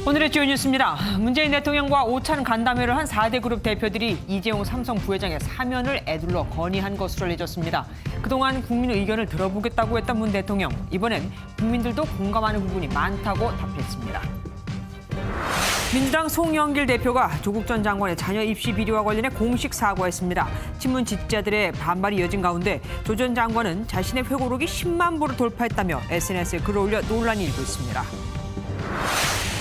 오늘의 주요 뉴스입니다. 문재인 대통령과 오찬 간담회를 한 4대 그룹 대표들이 이재용 삼성 부회장의 사면을 에둘러 건의한 것으로 알려졌습니다. 그동안 국민 의견을 들어보겠다고 했던 문 대통령, 이번엔 국민들도 공감하는 부분이 많다고 답했습니다. 민주당 송영길 대표가 조국 전 장관의 자녀 입시 비리와 관련해 공식 사과했습니다. 친문 지지자들의 반발이 이어진 가운데 조 전 장관은 자신의 회고록이 10만 부를 돌파했다며 SNS에 글을 올려 논란이 일고 있습니다.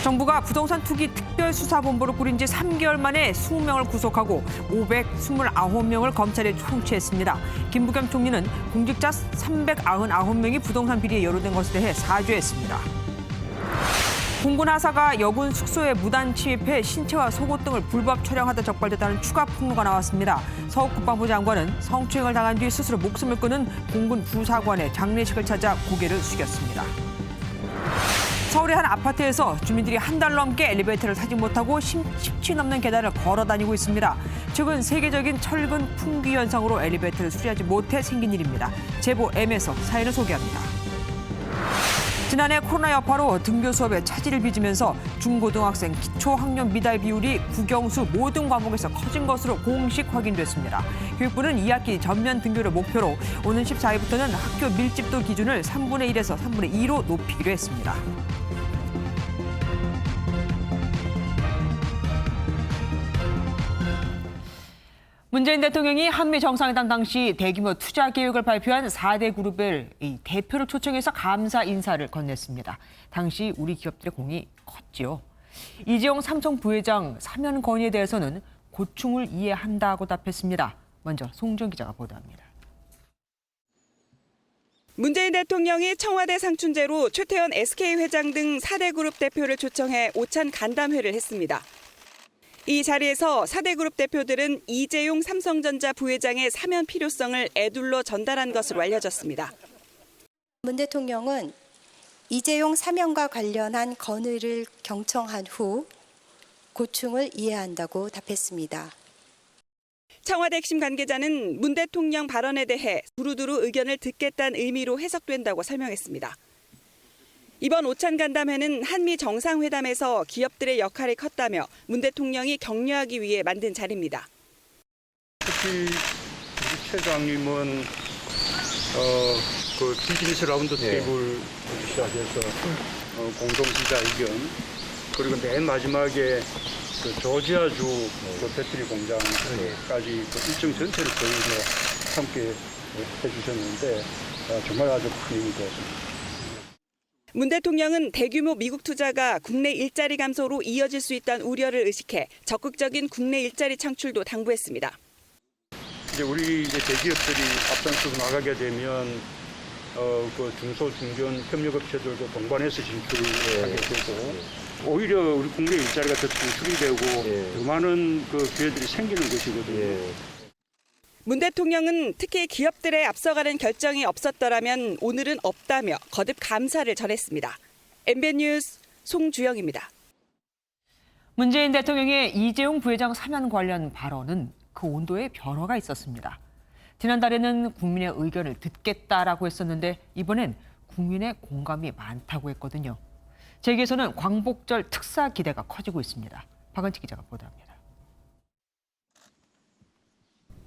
정부가 부동산 투기 특별수사본부를 꾸린 지 3개월 만에 20명을 구속하고 529명을 검찰에 송치했습니다. 김부겸 총리는 공직자 399명이 부동산 비리에 연루된 것에 대해 사죄했습니다. 공군 하사가 여군 숙소에 무단 침입해 신체와 속옷 등을 불법 촬영하다 적발됐다는 추가 폭로가 나왔습니다. 서욱 국방부 장관은 성추행을 당한 뒤 스스로 목숨을 끊은 공군 부사관의 장례식을 찾아 고개를 숙였습니다. 서울의 한 아파트에서 주민들이 한 달 넘게 엘리베이터를 타지 못하고 10층 넘는 계단을 걸어 다니고 있습니다. 최근 세계적인 철근 풍기 현상으로 엘리베이터를 수리하지 못해 생긴 일입니다. 제보 M에서 사연을 소개합니다. 지난해 코로나 여파로 등교 수업에 차질을 빚으면서 중고등학생 기초학년 미달 비율이 국영수 모든 과목에서 커진 것으로 공식 확인됐습니다. 교육부는 2학기 전면 등교를 목표로 오는 14일부터는 학교 밀집도 기준을 3분의 1에서 3분의 2로 높이기로 했습니다. 문재인 대통령이 한미 정상회담 당시 대규모 투자 계획을 발표한 4대 그룹의 대표를 초청해서 감사 인사를 건넸습니다. 당시 우리 기업들의 공이 컸지요. 이재용 삼성 부회장 사면 건의에 대해서는 고충을 이해한다고 답했습니다. 먼저 송정 기자가 보도합니다. 문재인 대통령이 청와대 상춘제로 최태원 SK 회장 등 4대 그룹 대표를 초청해 오찬 간담회를 했습니다. 이 자리에서 4대 그룹 대표들은 이재용 삼성전자 부회장의 사면 필요성을 에둘러 전달한 것으로 알려졌습니다. 문 대통령은 이재용 사면과 관련한 건의를 경청한 후 고충을 이해한다고 답했습니다. 청와대 핵심 관계자는 문 대통령 발언에 대해 두루두루 의견을 듣겠다는 의미로 해석된다고 설명했습니다. 이번 오찬 간담회는 한미 정상회담에서 기업들의 역할이 컸다며 문 대통령이 격려하기 위해 만든 자리입니다. 특히 우리 최장님은 그 비즈니스 라운드 테이블 시작해서 공동 기자회견 그리고 맨 마지막에 그 조지아주 그 배터리 공장까지 그 일정 전체를 거의 함께 해주셨는데 정말 아주 큰 힘이 되었습니다. 문 대통령은 대규모 미국 투자가 국내 일자리 감소로 이어질 수 있다는 우려를 의식해 적극적인 국내 일자리 창출도 당부했습니다. 이제 우리 대기업들이 앞장서서 나가게 되면 그 중소 중견 협력업체들도 동반해서 진출하게 되고 오히려 우리 국내 일자리가 더 창출이 되고 더 많은 그 기회들이 생기는 것이거든요. 문 대통령은 특히 기업들의 앞서가는 결정이 없었더라면 오늘은 없다며 거듭 감사를 전했습니다. MBN 뉴스 송주영입니다. 문재인 대통령의 이재용 부회장 사면 관련 발언은 그 온도에 변화가 있었습니다. 지난달에는 국민의 의견을 듣겠다라고 했었는데 이번엔 국민의 공감이 많다고 했거든요. 재계에서는 광복절 특사 기대가 커지고 있습니다. 박은치 기자가 보도합니다.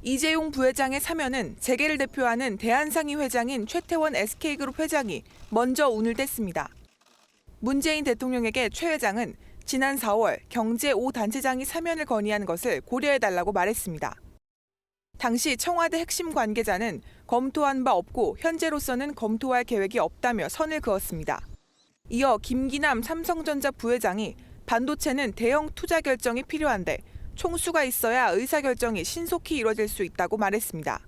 이재용 부회장의 사면은 재계를 대표하는 대한상위 회장인 최태원 SK그룹 회장이 먼저 운을 뗐습니다. 문재인 대통령에게 최 회장은 지난 4월 경제 5단체장이 사면을 건의한 것을 고려해달라고 말했습니다. 당시 청와대 핵심 관계자는 검토한 바 없고 현재로서는 검토할 계획이 없다며 선을 그었습니다. 이어 김기남 삼성전자 부회장이 반도체는 대형 투자 결정이 필요한데 총수가 있어야 의사결정이 신속히 이뤄질 수 있다고 말했습니다.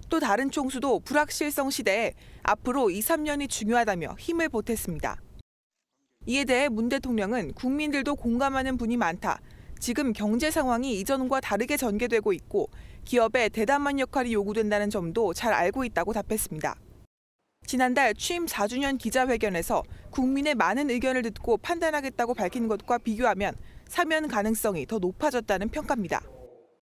또 다른 총수도 불확실성 시대에 앞으로 2, 3년이 중요하다며 힘을 보탰습니다. 이에 대해 문 대통령은 국민들도 공감하는 분이 많다. 지금 경제 상황이 이전과 다르게 전개되고 있고 기업에 대담한 역할이 요구된다는 점도 잘 알고 있다고 답했습니다. 지난달 취임 4주년 기자회견에서 국민의 많은 의견을 듣고 판단하겠다고 밝힌 것과 비교하면 사면 가능성이 더 높아졌다는 평가입니다.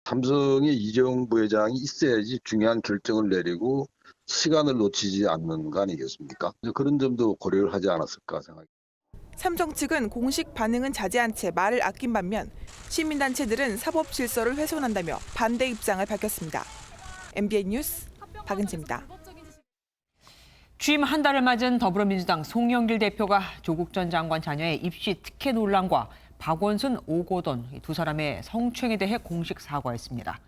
삼성의 이재용 부회장이 있어야지 중요한 결정을 내리고 시간을 놓치지 않는 거 아니겠습니까? 그런 점도 고려를 하지 않았을까 생각합니다. 삼성 측은 공식 반응은 자제한 채 말을 아낀 반면 시민단체들은 사법 질서를 훼손한다며 반대 입장을 밝혔습니다. MBN 뉴스 박은지입니다. 취임 한 달을 맞은 더불어민주당 송영길 대표가 조국 전 장관 자녀의 입시 특혜 논란과 박원순, 오고돈 두 사람의 성추행에 대해 공식 사과했습니다.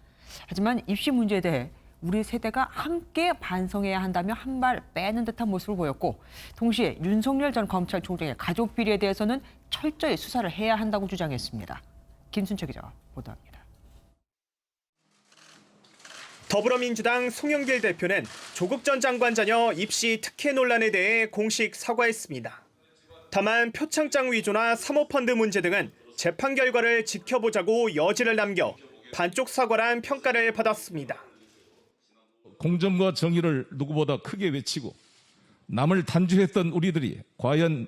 하지만 입시 문제에 대해 우리 세대가 함께 반성해야 한다며 한 발 빼는 듯한 모습을 보였고, 동시에 윤석열 전 검찰총장의 가족 비리에 대해서는 철저히 수사를 해야 한다고 주장했습니다. 김순철 기자가 보도합니다. 더불어민주당 송영길 대표는 조국 전 장관 자녀 입시 특혜 논란에 대해 공식 사과했습니다. 다만 표창장 위조나 사모펀드 문제 등은 재판 결과를 지켜보자고 여지를 남겨 반쪽 사과란 평가를 받았습니다. 공정과 정의를 누구보다 크게 외치고 남을 단죄했던 우리들이 과연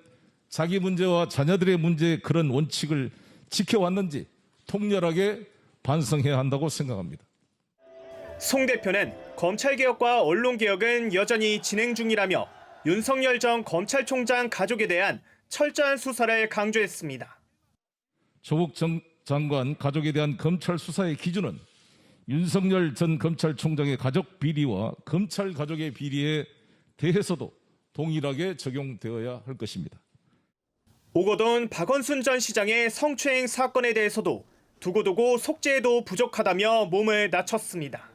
자기 문제와 자녀들의 문제의 그런 원칙을 지켜왔는지 통렬하게 반성해야 한다고 생각합니다. 송 대표는 검찰개혁과 언론개혁은 여전히 진행 중이라며 윤석열 전 검찰총장 가족에 대한 철저한 수사를 강조했습니다. 조국 전 장관 가족에 대한 검찰 수사의 기준은 윤석열 전 검찰총장의 가족 비리와 검찰 가족의 비리에 대해서도 동일하게 적용되어야 할 것입니다. 오고돈 박원순 전 시장의 성추행 사건에 대해서도 두고두고 속죄에도 부족하다며 몸을 낮췄습니다.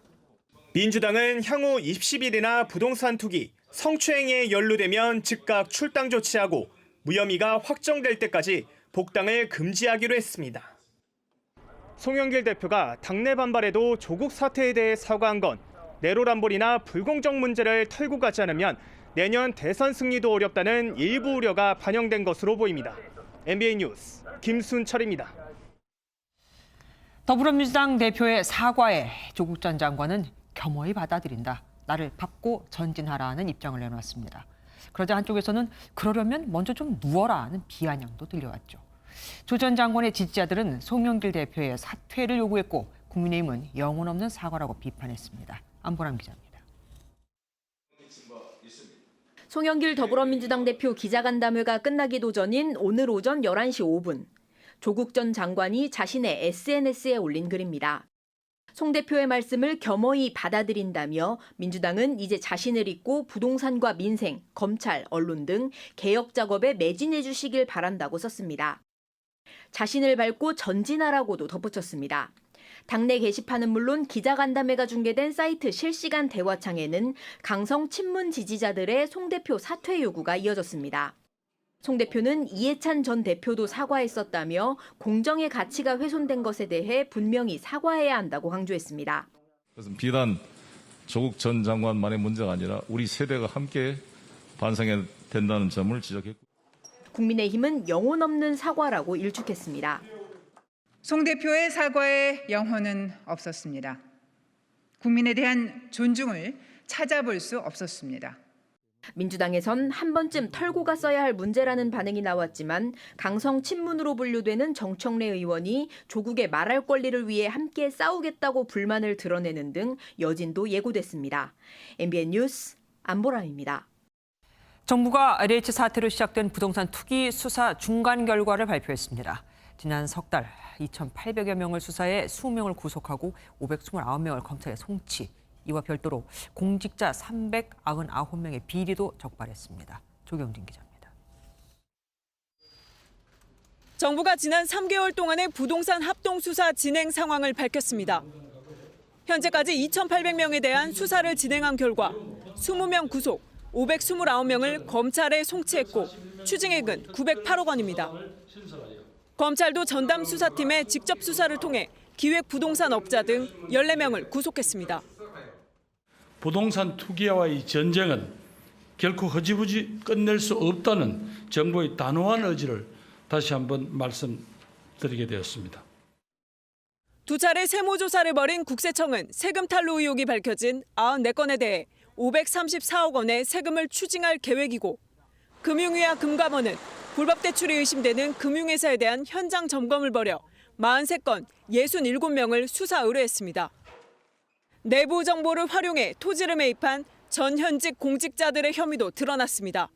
민주당은 향후 입시 비리나 부동산 투기, 성추행에 연루되면 즉각 출당 조치하고 무혐의가 확정될 때까지 복당을 금지하기로 했습니다. 송영길 대표가 당내 반발에도 조국 사태에 대해 사과한 건 내로남불이나 불공정 문제를 털고 가지 않으면 내년 대선 승리도 어렵다는 일부 우려가 반영된 것으로 보입니다. MBN 뉴스 김순철입니다. 더불어민주당 대표의 사과에 조국 전 장관은 겸허히 받아들인다. 나를 밟고 전진하라는 입장을 내놓았습니다. 그러자 한쪽에서는 그러려면 먼저 좀 누워라는 비아냥도 들려왔죠. 조 전 장관의 지지자들은 송영길 대표의 사퇴를 요구했고, 국민의힘은 영혼 없는 사과라고 비판했습니다. 안보람 기자입니다. 송영길 더불어민주당 대표 기자간담회가 끝나기도 전인 오늘 오전 11시 5분. 조국 전 장관이 자신의 SNS에 올린 글입니다. 송 대표의 말씀을 겸허히 받아들인다며 민주당은 이제 자신을 잊고 부동산과 민생, 검찰, 언론 등 개혁 작업에 매진해 주시길 바란다고 썼습니다. 자신을 밟고 전진하라고도 덧붙였습니다. 당내 게시판은 물론 기자간담회가 중계된 사이트 실시간 대화창에는 강성 친문 지지자들의 송 대표 사퇴 요구가 이어졌습니다. 송 대표는 이해찬 전 대표도 사과했었다며 공정의 가치가 훼손된 것에 대해 분명히 사과해야 한다고 강조했습니다. 그것은 비단 조국 전 장관만의 문제가 아니라 우리 세대가 함께 반성해야 된다는 점을 지적했고, 국민의힘은 영혼 없는 사과라고 일축했습니다. 송 대표의 사과에 영혼은 없었습니다. 국민에 대한 존중을 찾아볼 수 없었습니다. 민주당에선 한 번쯤 털고 갔어야 할 문제라는 반응이 나왔지만 강성 친문으로 분류되는 정청래 의원이 조국의 말할 권리를 위해 함께 싸우겠다고 불만을 드러내는 등 여진도 예고됐습니다. MBN 뉴스 안보람입니다. 정부가 LH 사태로 시작된 부동산 투기 수사 중간 결과를 발표했습니다. 지난 석 달 2,800여 명을 수사해 20명을 구속하고 529명을 검찰에 송치. 이와 별도로 공직자 399명의 비리도 적발했습니다. 조경진 기자입니다. 정부가 지난 3개월 동안의 부동산 합동수사 진행 상황을 밝혔습니다. 현재까지 2,800명에 대한 수사를 진행한 결과 20명 구속, 529명을 검찰에 송치했고 추징액은 908억 원입니다. 검찰도 전담 수사팀의 직접 수사를 통해 기획부동산 업자 등 14명을 구속했습니다. 부동산 투기와의 전쟁은 결코 흐지부지 끝낼 수 없다는 정부의 단호한 의지를 다시 한번 말씀드리게 되었습니다. 두 차례 세무조사를 벌인 국세청은 세금 탈루 의혹이 밝혀진 94건에 대해 534억 원의 세금을 추징할 계획이고, 금융위와 금감원은 불법 대출이 의심되는 금융회사에 대한 현장 점검을 벌여 43건 67명을 수사 의뢰했습니다. 내부 정보를 활용해 토지를 매입한 전현직 공직자들의 혐의도 드러났습니다.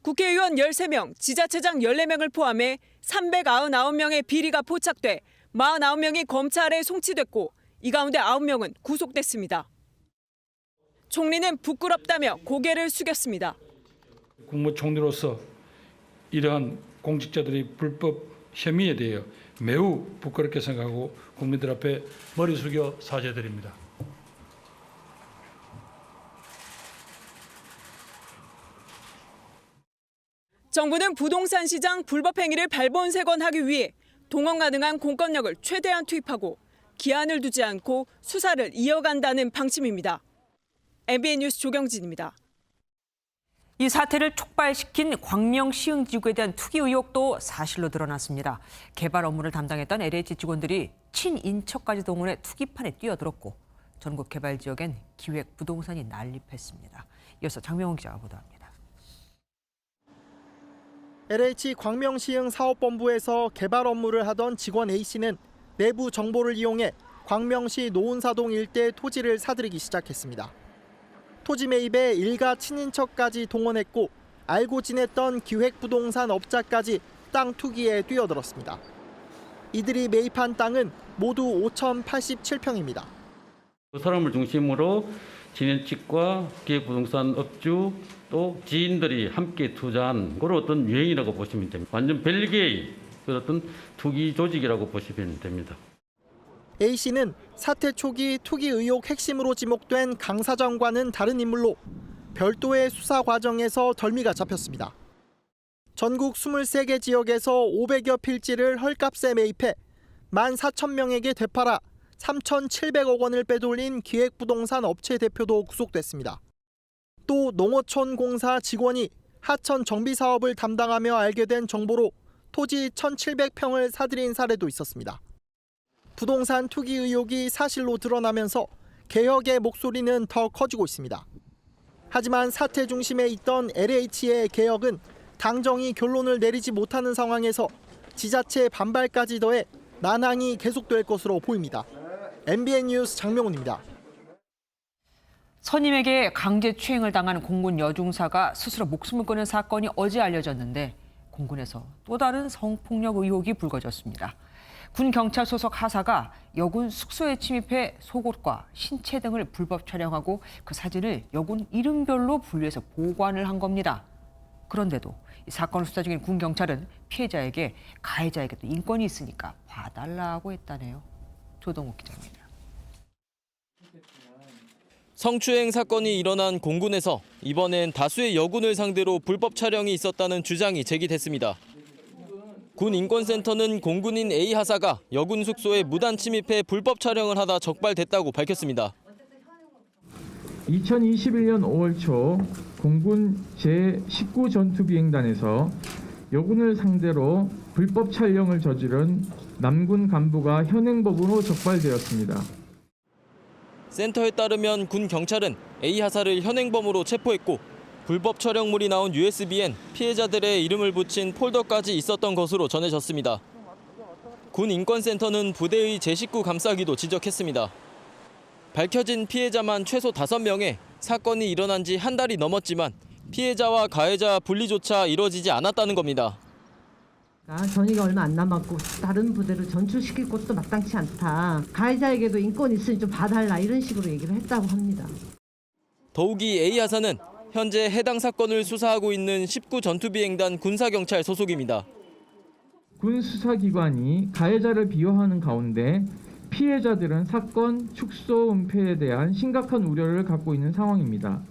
국회의원 13명, 지자체장 14명을 포함해 399명의 비리가 포착돼 49명이 검찰에 송치됐고 이 가운데 9명은 구속됐습니다. 총리는 부끄럽다며 고개를 숙였습니다. 국무총리로서 이러한 공직자들의 불법 혐의에 대해 매우 부끄럽게 생각하고 국민들 앞에 머리 숙여 사죄드립니다. 정부는 부동산 시장 불법 행위를 발본색원하기 위해 동원 가능한 공권력을 최대한 투입하고 기한을 두지 않고 수사를 이어간다는 방침입니다. MBN 뉴스 조경진입니다. 이 사태를 촉발시킨 광명시흥지구에 대한 투기 의혹도 사실로 드러났습니다. 개발 업무를 담당했던 LH 직원들이 친인척까지 동원해 투기판에 뛰어들었고 전국 개발 지역엔 기획 부동산이 난립했습니다. 이어서 장명훈 기자가 보도합니다. LH 광명시흥 사업본부에서 개발 업무를 하던 직원 A씨는 내부 정보를 이용해 광명시 노은사동 일대 토지를 사들이기 시작했습니다. 토지 매입에 일가 친인척까지 동원했고 알고 지냈던 기획부동산 업자까지 땅 투기에 뛰어들었습니다. 이들이 매입한 땅은 모두 5,087평입니다. 그 사람을 중심으로 친인척과 기획부동산 업주 또 지인들이 함께 투자한 그런 어떤 유행이라고 보시면 됩니다. 완전 별개의 어떤 투기 조직이라고 보시면 됩니다. A씨는 사태 초기 투기 의혹 핵심으로 지목된 강 사장과는 다른 인물로 별도의 수사 과정에서 덜미가 잡혔습니다. 전국 23개 지역에서 500여 필지를 헐값에 매입해 14,000명에게 되팔아 3,700억 원을 빼돌린 기획부동산 업체 대표도 구속됐습니다. 또 농어촌 공사 직원이 하천 정비 사업을 담당하며 알게 된 정보로 토지 1,700평을 사들인 사례도 있었습니다. 부동산 투기 의혹이 사실로 드러나면서 개혁의 목소리는 더 커지고 있습니다. 하지만 사태 중심에 있던 LH의 개혁은 당정이 결론을 내리지 못하는 상황에서 지자체 반발까지 더해 난항이 계속될 것으로 보입니다. MBN 뉴스 장명훈입니다. 선임에게 강제추행을 당한 공군 여중사가 스스로 목숨을 끊은 사건이 어제 알려졌는데 공군에서 또 다른 성폭력 의혹이 불거졌습니다. 군 경찰 소속 하사가 여군 숙소에 침입해 속옷과 신체 등을 불법 촬영하고 그 사진을 여군 이름별로 분류해서 보관을 한 겁니다. 그런데도 이 사건을 수사 중인 군 경찰은 피해자에게 가해자에게도 인권이 있으니까 봐달라고 했다네요. 조동욱 기자입니다. 성추행 사건이 일어난 공군에서 이번엔 다수의 여군을 상대로 불법 촬영이 있었다는 주장이 제기됐습니다. 군 인권센터는 공군인 A 하사가 여군 숙소에 무단 침입해 불법 촬영을 하다 적발됐다고 밝혔습니다. 2021년 5월 초 공군 제19 전투비행단에서 여군을 상대로 불법 촬영을 저지른 남군 간부가 현행범으로 적발되었습니다. 센터에 따르면 군 경찰은 A 하사를 현행범으로 체포했고 불법 촬영물이 나온 USB엔 피해자들의 이름을 붙인 폴더까지 있었던 것으로 전해졌습니다. 군 인권센터는 부대의 제19 감싸기도 지적했습니다. 밝혀진 피해자만 최소 5명에 사건이 일어난 지 한 달이 넘었지만 피해자와 가해자 분리조차 이뤄지지 않았다는 겁니다. 전이가 얼마 안 남았고 다른 부대로 전출시킬 것도 마땅치 않다. 가해자에게도 인권 있으니 좀 봐달라 이런 식으로 얘기를 했다고 합니다. 더욱이 A 하사는 현재 해당 사건을 수사하고 있는 19 전투비행단 군사경찰 소속입니다. 군 수사기관이 가해자를 비호하는 가운데 피해자들은 사건 축소 은폐에 대한 심각한 우려를 갖고 있는 상황입니다.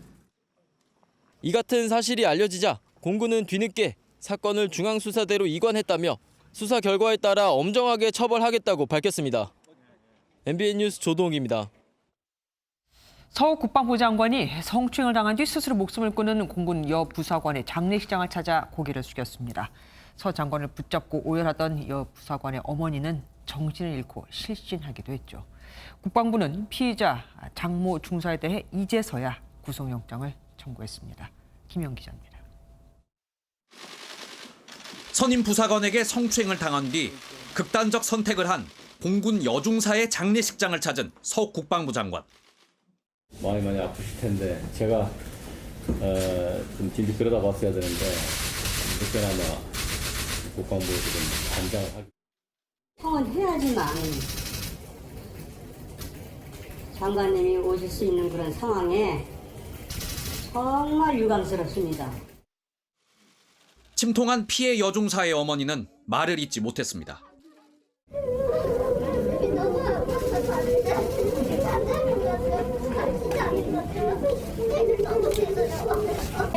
이 같은 사실이 알려지자 공군은 뒤늦게 사건을 중앙수사대로 이관했다며 수사 결과에 따라 엄정하게 처벌하겠다고 밝혔습니다. MBN 뉴스 조동욱입니다. 서 국방부 장관이 성추행을 당한 뒤 스스로 목숨을 끊은 공군 여 부사관의 장례식장을 찾아 고개를 숙였습니다. 서 장관을 붙잡고 오열하던 여 부사관의 어머니는 정신을 잃고 실신하기도 했죠. 국방부는 피의자 장모 중사에 대해 이제서야 구속영장을 청구했습니다. 김영 기자입니다. 선임 부사관에게 성추행을 당한 뒤 극단적 선택을 한 공군 여중사의 장례식장을 찾은 서 국방부 장관. 많이 아프실 텐데 제가 좀 딜리 들여다봤어야 되는데 그때나마 국방부에서 좀 관장하기. 형은 해야지만 장관님이 오실 수 있는 그런 상황에 정말 유감스럽습니다. 침통한 피해 여중사의 어머니는 말을 잇지 못했습니다.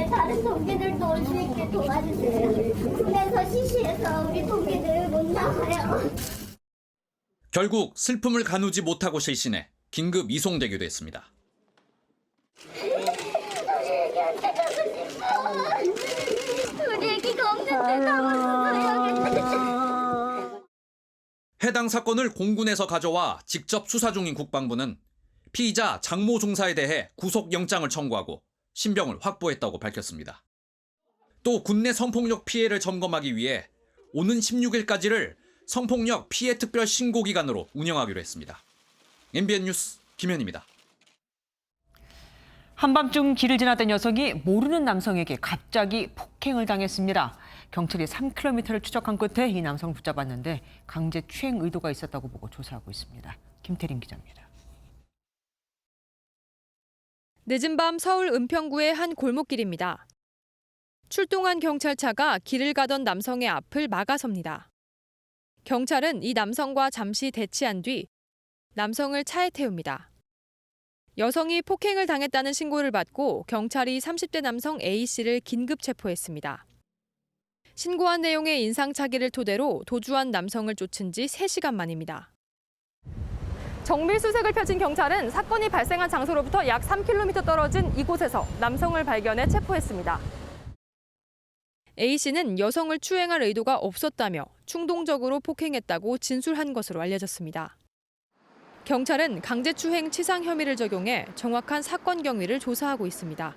다른 동기들도 올 수 있게 도와주세요. 군에서 시시해서 우리 동기들 못 나가요. 결국 슬픔을 가누지 못하고 실신해 긴급 이송되기도 했습니다. 우리 애기가 없는데 나와서 해당 사건을 공군에서 가져와 직접 수사 중인 국방부는 피의자 장모 중사에 대해 구속영장을 청구하고 신병을 확보했다고 밝혔습니다. 또 군내 성폭력 피해를 점검하기 위해 오는 16일까지를 성폭력 피해 특별 신고 기간으로 운영하기로 했습니다. MBN 뉴스 김현입니다. 한밤중 길을 지나던 녀석이 모르는 남성에게 갑자기 폭행을 당했습니다. 경찰이 3km를 추적한 끝에 이 남성을 붙잡았는데 강제 추행 의도가 있었다고 보고 조사하고 있습니다. 김태린 기자입니다. 늦은 밤 서울 은평구의 한 골목길입니다. 출동한 경찰차가 길을 가던 남성의 앞을 막아섭니다. 경찰은 이 남성과 잠시 대치한 뒤 남성을 차에 태웁니다. 여성이 폭행을 당했다는 신고를 받고 경찰이 30대 남성 A씨를 긴급 체포했습니다. 신고한 내용의 인상착의를 토대로 도주한 남성을 쫓은 지 3시간 만입니다. 정밀 수색을 펼친 경찰은 사건이 발생한 장소로부터 약 3km 떨어진 이곳에서 남성을 발견해 체포했습니다. A씨는 여성을 추행할 의도가 없었다며 충동적으로 폭행했다고 진술한 것으로 알려졌습니다. 경찰은 강제추행 치상 혐의를 적용해 정확한 사건 경위를 조사하고 있습니다.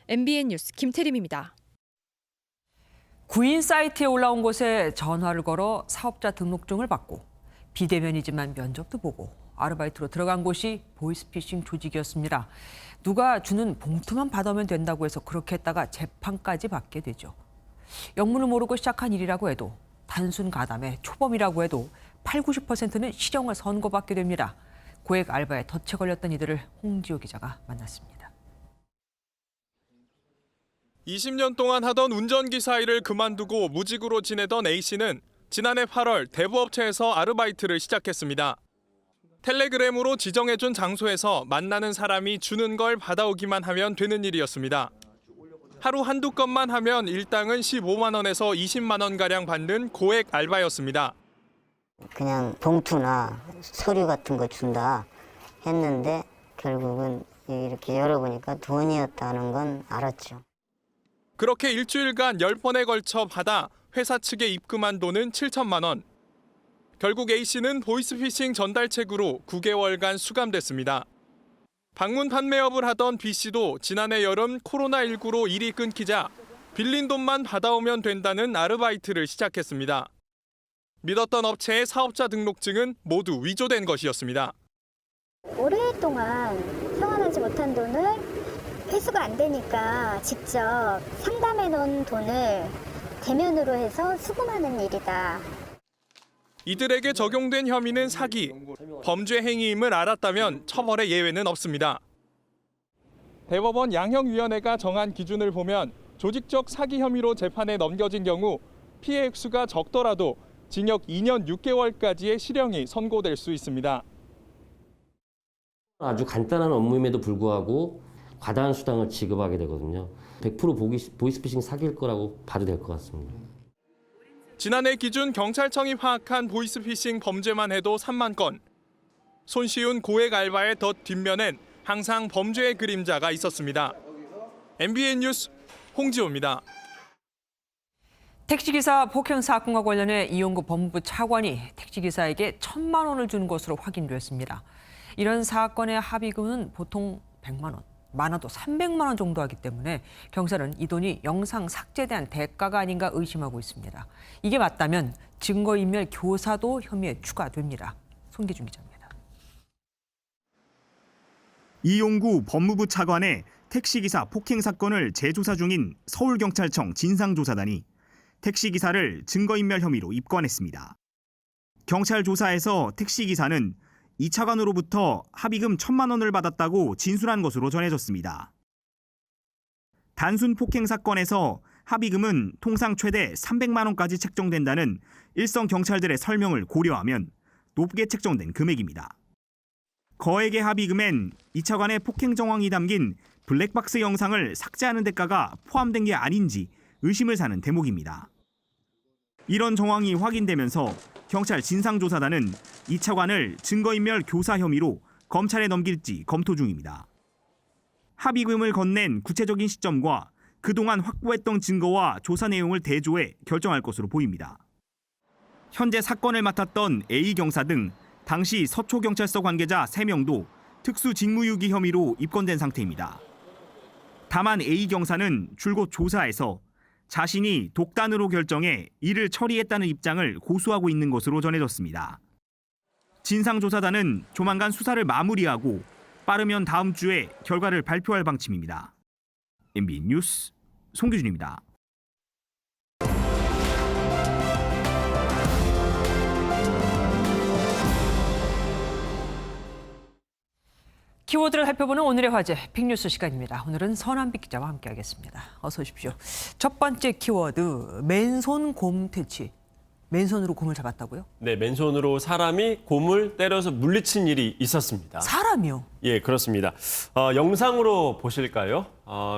MBN 뉴스 김태림입니다. 구인 사이트에 올라온 곳에 전화를 걸어 사업자 등록증을 받고 비대면이지만 면접도 보고 아르바이트로 들어간 곳이 보이스피싱 조직이었습니다. 누가 주는 봉투만 받아오면 된다고 해서 그렇게 했다가 재판까지 받게 되죠. 영문을 모르고 시작한 일이라고 해도 단순 가담의 초범이라고 해도 80~90%는 실형을 선고받게 됩니다. 고액 알바에 덫에 걸렸던 이들을 홍지호 기자가 만났습니다. 20년 동안 하던 운전기사 일을 그만두고 무직으로 지내던 A씨는 지난해 8월 대부업체에서 아르바이트를 시작했습니다. 텔레그램으로 지정해준 장소에서 만나는 사람이 주는 걸 받아오기만 하면 되는 일이었습니다. 하루 한두 건만 하면 일당은 15만 원에서 20만 원가량 받는 고액 알바였습니다. 그냥 봉투나 서류 같은 거 준다 했는데 결국은 이렇게 열어보니까 돈이었다는 건 알았죠. 그렇게 일주일간 10번에 걸쳐 받아 회사 측에 입금한 돈은 7천만 원. 결국 A씨는 보이스피싱 전달책으로 9개월간 수감됐습니다. 방문 판매업을 하던 B씨도 지난해 여름 코로나19로 일이 끊기자 빌린 돈만 받아오면 된다는 아르바이트를 시작했습니다. 믿었던 업체의 사업자 등록증은 모두 위조된 것이었습니다. 오랫동안 생활하지 못한 돈을 회수가 안 되니까 직접 상담해 놓은 돈을 대면으로 해서 수금하는 일이다. 이들에게 적용된 혐의는 사기, 범죄 행위임을 알았다면 처벌의 예외는 없습니다. 대법원 양형위원회가 정한 기준을 보면 조직적 사기 혐의로 재판에 넘겨진 경우 피해 액수가 적더라도 징역 2년 6개월까지의 실형이 선고될 수 있습니다. 아주 간단한 업무임에도 불구하고 과다한 수당을 지급하게 되거든요. 100% 보이스피싱 사기일 거라고 봐도 될 것 같습니다. 지난해 기준 경찰청이 파악한 보이스피싱 범죄만 해도 3만 건. 손쉬운 고액 알바의 덫 뒷면엔 항상 범죄의 그림자가 있었습니다. MBN 뉴스 홍지호입니다. 택시기사 폭행 사건과 관련해 이용구 법무부 차관이 택시기사에게 1,000만 원을 준 것으로 확인됐습니다. 이런 사건의 합의금은 보통 100만 원, 많아도 300만 원 정도 하기 때문에 경찰은 이 돈이 영상 삭제에 대한 대가가 아닌가 의심하고 있습니다. 이게 맞다면 증거인멸 교사도 혐의에 추가됩니다. 손기준 기자입니다. 이용구 법무부 차관의 택시기사 폭행 사건을 재조사 중인 서울경찰청 진상조사단이 택시기사를 증거인멸 혐의로 입건했습니다. 경찰 조사에서 택시기사는 이 차관으로부터 합의금 1,000만 원을 받았다고 진술한 것으로 전해졌습니다. 단순 폭행 사건에서 합의금은 통상 최대 300만 원까지 책정된다는 일선 경찰들의 설명을 고려하면 높게 책정된 금액입니다. 거액의 합의금엔 이 차관의 폭행 정황이 담긴 블랙박스 영상을 삭제하는 대가가 포함된 게 아닌지 의심을 사는 대목입니다. 이런 정황이 확인되면서 경찰 진상조사단은 이 차관을 증거인멸 교사 혐의로 검찰에 넘길지 검토 중입니다. 합의금을 건넨 구체적인 시점과 그동안 확보했던 증거와 조사 내용을 대조해 결정할 것으로 보입니다. 현재 사건을 맡았던 A 경사 등 당시 서초경찰서 관계자 3명도 특수직무유기 혐의로 입건된 상태입니다. 다만 A 경사는 줄곧 조사에서 자신이 독단으로 결정해 이를 처리했다는 입장을 고수하고 있는 것으로 전해졌습니다. 진상조사단은 조만간 수사를 마무리하고 빠르면 다음 주에 결과를 발표할 방침입니다. MBN 뉴스 송규준입니다. 키워드를 살펴보는 오늘의 화제, 빅뉴스 시간입니다. 오늘은 선한빛 기자와 함께하겠습니다. 어서 오십시오. 첫 번째 키워드, 맨손 곰 퇴치. 맨손으로 곰을 잡았다고요? 네, 맨손으로 사람이 곰을 때려서 물리친 일이 있었습니다. 사람이요? 예, 그렇습니다. 영상으로 보실까요?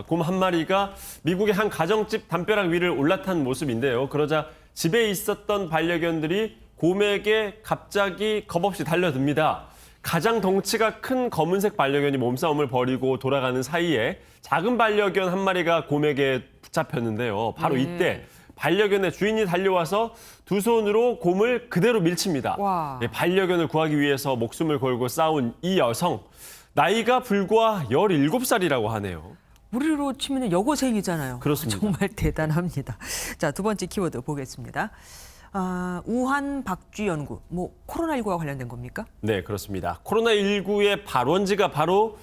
곰 한 마리가 미국의 한 가정집 담벼락 위를 올라탄 모습인데요. 그러자 집에 있었던 반려견들이 곰에게 갑자기 겁없이 달려듭니다. 가장 덩치가 큰 검은색 반려견이 몸싸움을 벌이고 돌아가는 사이에 작은 반려견 한 마리가 곰에게 붙잡혔는데요. 바로 이때 반려견의 주인이 달려와서 두 손으로 곰을 그대로 밀칩니다. 반려견을 구하기 위해서 목숨을 걸고 싸운 이 여성, 나이가 불과 17살이라고 하네요. 우리로 치면 여고생이잖아요. 그렇습니다. 정말 대단합니다. 자, 두 번째 키워드 보겠습니다. 우한 박쥐 연구, 코로나19와 관련된 겁니까? 네, 그렇습니다. 코로나19의 발원지가 바로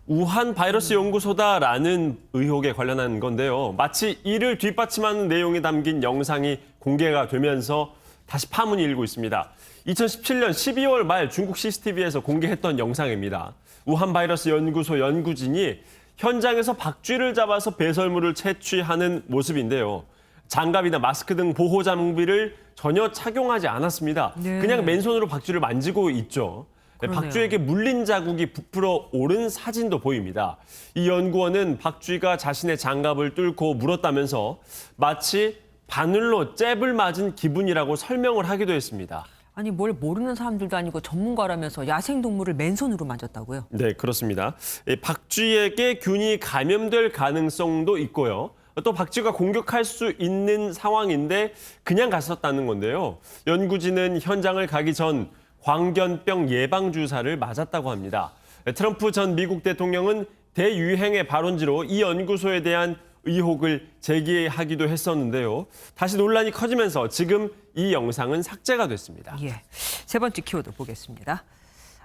우한 바이러스 연구소다라는 의혹에 관련한 건데요. 마치 이를 뒷받침하는 내용이 담긴 영상이 공개가 되면서 다시 파문이 일고 있습니다. 2017년 12월 말 중국 CCTV에서 공개했던 영상입니다. 우한 바이러스 연구소 연구진이 현장에서 박쥐를 잡아서 배설물을 채취하는 모습인데요. 장갑이나 마스크 등 보호 장비를 전혀 착용하지 않았습니다. 네. 그냥 맨손으로 박쥐를 만지고 있죠. 그러네요. 박쥐에게 물린 자국이 부풀어 오른 사진도 보입니다. 이 연구원은 박쥐가 자신의 장갑을 뚫고 물었다면서 마치 바늘로 잽을 맞은 기분이라고 설명을 하기도 했습니다. 아니, 뭘 모르는 사람들도 아니고 전문가라면서 야생동물을 맨손으로 만졌다고요? 네, 그렇습니다. 박쥐에게 균이 감염될 가능성도 있고요. 또 박쥐가 공격할 수 있는 상황인데 그냥 갔었다는 건데요. 연구진은 현장을 가기 전 광견병 예방주사를 맞았다고 합니다. 트럼프 전 미국 대통령은 대유행의 발원지로 이 연구소에 대한 의혹을 제기하기도 했었는데요. 다시 논란이 커지면서 지금 이 영상은 삭제가 됐습니다. 예. 세 번째 키워드 보겠습니다.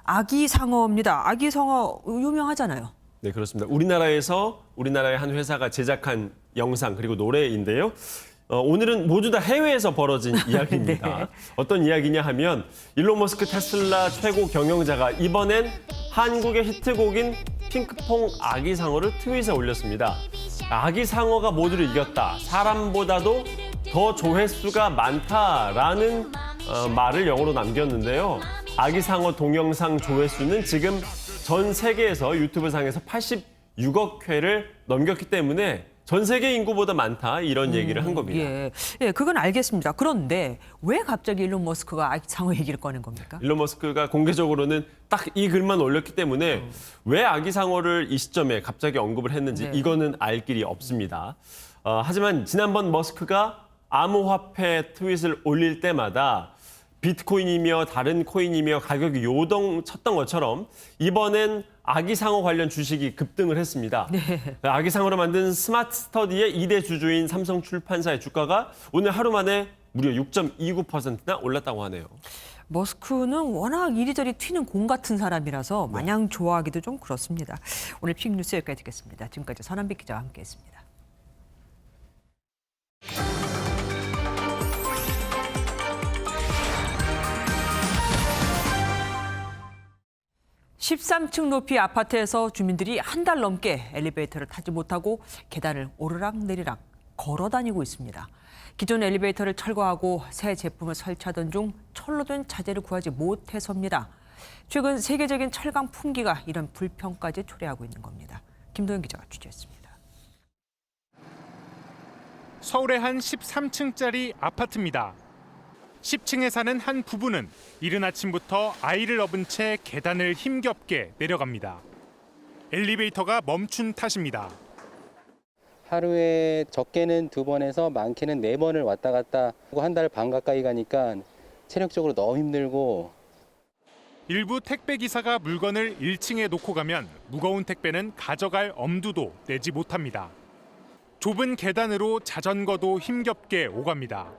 아기 상어입니다. 아기 상어 유명하잖아요. 네, 그렇습니다. 우리나라의 한 회사가 제작한 영상 그리고 노래인데요. 오늘은 모두 다 해외에서 벌어진 이야기입니다. 네. 어떤 이야기냐 하면 일론 머스크 테슬라 최고 경영자가 이번엔 한국의 히트곡인 핑크퐁 아기 상어를 트윗에 올렸습니다. 아기 상어가 모두를 이겼다. 사람보다도 더 조회수가 많다라는 말을 영어로 남겼는데요. 아기 상어 동영상 조회수는 지금 전 세계에서 유튜브 상에서 86억 회를 넘겼기 때문에 전 세계 인구보다 많다 이런 얘기를 한 겁니다. 예, 그건 알겠습니다. 그런데 왜 갑자기 일론 머스크가 아기 상어 얘기를 꺼낸 겁니까? 일론 머스크가 공개적으로는 딱 이 글만 올렸기 때문에 왜 아기 상어를 이 시점에 갑자기 언급을 했는지 이거는 알 길이 없습니다. 하지만 지난번 머스크가 암호화폐 트윗을 올릴 때마다 비트코인이며 다른 코인이며 가격이 요동쳤던 것처럼 이번엔 아기 상어 관련 주식이 급등을 했습니다. 네. 아기 상어로 만든 스마트 스터디의 2대 주주인 삼성 출판사의 주가가 오늘 하루 만에 무려 6.29%나 올랐다고 하네요. 머스크는 워낙 이리저리 튀는 공 같은 사람이라서 마냥 좋아하기도 좀 그렇습니다. 오늘 픽뉴스 여기까지 듣겠습니다. 지금까지 선한빛 기자와 함께했습니다. 13층 높이 아파트에서 주민들이 한 달 넘게 엘리베이터를 타지 못하고 계단을 오르락내리락 걸어 다니고 있습니다. 기존 엘리베이터를 철거하고 새 제품을 설치하던 중 철로 된 자재를 구하지 못해서입니다. 최근 세계적인 철강 품귀가 이런 불평까지 초래하고 있는 겁니다. 김도영 기자가 취재했습니다. 서울의 한 13층짜리 아파트입니다. 10층에 사는 한 부부는 이른 아침부터 아이를 업은 채 계단을 힘겹게 내려갑니다. 엘리베이터가 멈춘 탓입니다. 하루에 적게는 2번에서 많게는 4번을 왔다 갔다 하고 한 달 반 가까이 가니까 체력적으로 너무 힘들고. 일부 택배 기사가 물건을 1층에 놓고 가면 무거운 택배는 가져갈 엄두도 내지 못합니다. 좁은 계단으로 자전거도 힘겹게 오갑니다.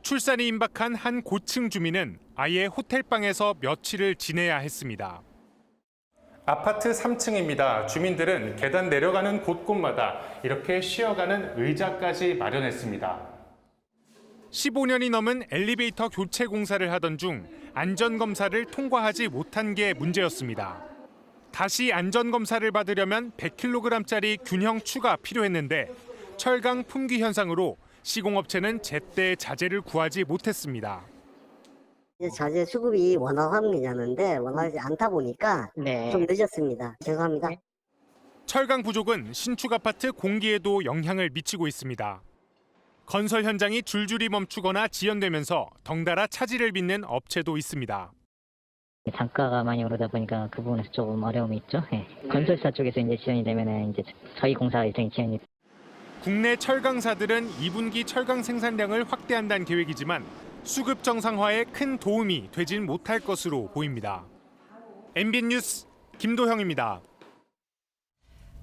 출산이 임박한 한 고층 주민은 아예 호텔방에서 며칠을 지내야 했습니다. 아파트 3층입니다. 주민들은 계단 내려가는 곳곳마다 이렇게 쉬어가는 의자까지 마련했습니다. 15년이 넘은 엘리베이터 교체 공사를 하던 중 안전검사를 통과하지 못한 게 문제였습니다. 다시 안전검사를 받으려면 100kg짜리 균형 추가 필요했는데 철강 품귀 현상으로 시공업체는 제때 자재를 구하지 못했습니다. 자재 수급이 원활한 게냐는데 원활하지 않다 보니까 좀 늦었습니다. 죄송합니다. 철강 부족은 신축 아파트 공기에도 영향을 미치고 있습니다. 건설 현장이 줄줄이 멈추거나 지연되면서 덩달아 차질을 빚는 업체도 있습니다. 단가가 많이 오르다 보니까 그 부분에서 조금 어려움이 있죠. 건설사 쪽에서 이제 지연이 되면은 이제 저희 공사 일정이 지연이. 국내 철강사들은 2분기 철강 생산량을 확대한다는 계획이지만 수급 정상화에 큰 도움이 되진 못할 것으로 보입니다. MBN 뉴스 김도형입니다.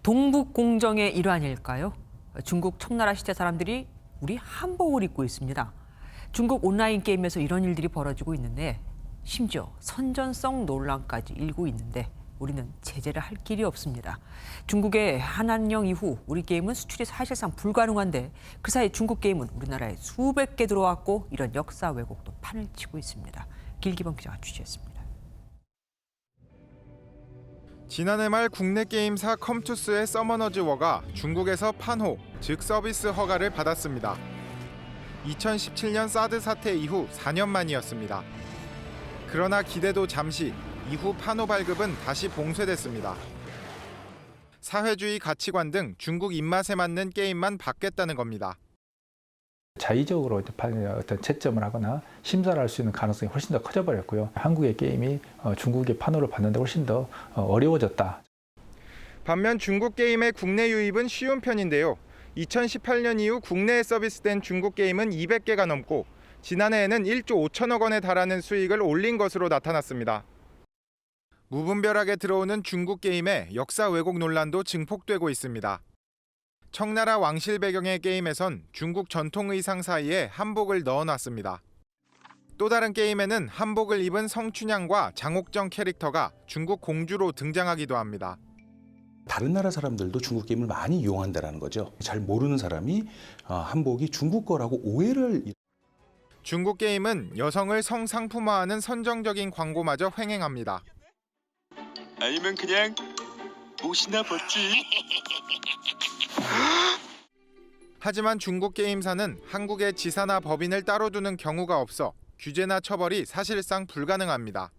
동북 공정의 일환일까요? 중국 청나라 시대 사람들이 우리 한복을 입고 있습니다. 중국 온라인 게임에서 이런 일들이 벌어지고 있는데 심지어 선전성 논란까지 일고 있는데 우리는 제재를 할 길이 없습니다. 중국의 한한령 이후 우리 게임은 수출이 사실상 불가능한데 그 사이 중국 게임은 우리나라에 수백 개 들어왔고 이런 역사 왜곡도 판을 치고 있습니다. 길기범 기자가 취재했습니다. 지난해 말 국내 게임사 컴투스의 서머너즈 워가 중국에서 판호, 즉 서비스 허가를 받았습니다. 2017년 사드 사태 이후 4년 만이었습니다. 그러나 기대도 잠시, 이후 판호 발급은 다시 봉쇄됐습니다. 사회주의 가치관 등 중국 입맛에 맞는 게임만 받겠다는 겁니다. 자의적으로 어떤 채점을 하거나 심사를 할 수 있는 가능성이 훨씬 더 커져버렸고요. 한국의 게임이 중국의 판호를 받는데 훨씬 더 어려워졌다. 반면 중국 게임의 국내 유입은 쉬운 편인데요. 2018년 이후 국내에 서비스된 중국 게임은 200개가 넘고 지난해에는 1조 5천억 원에 달하는 수익을 올린 것으로 나타났습니다. 무분별하게 들어오는 중국 게임에 역사 왜곡 논란도 증폭되고 있습니다. 청나라 왕실 배경의 게임에선 중국 전통 의상 사이에 한복을 넣어놨습니다. 또 다른 게임에는 한복을 입은 성춘향과 장옥정 캐릭터가 중국 공주로 등장하기도 합니다. 다른 나라 사람들도 중국 게임을 많이 이용한다는 거죠. 잘 모르는 사람이 한복이 중국 거라고 오해를. 중국 게임은 여성을 성상품화하는 선정적인 광고마저 횡행합니다. 아니면 그냥 옷이나 벗지. 하지만 중국 게임사는 한국의 지사나 법인을 따로 두는 경우가 없어 규제나 처벌이 사실상 불가능합니다.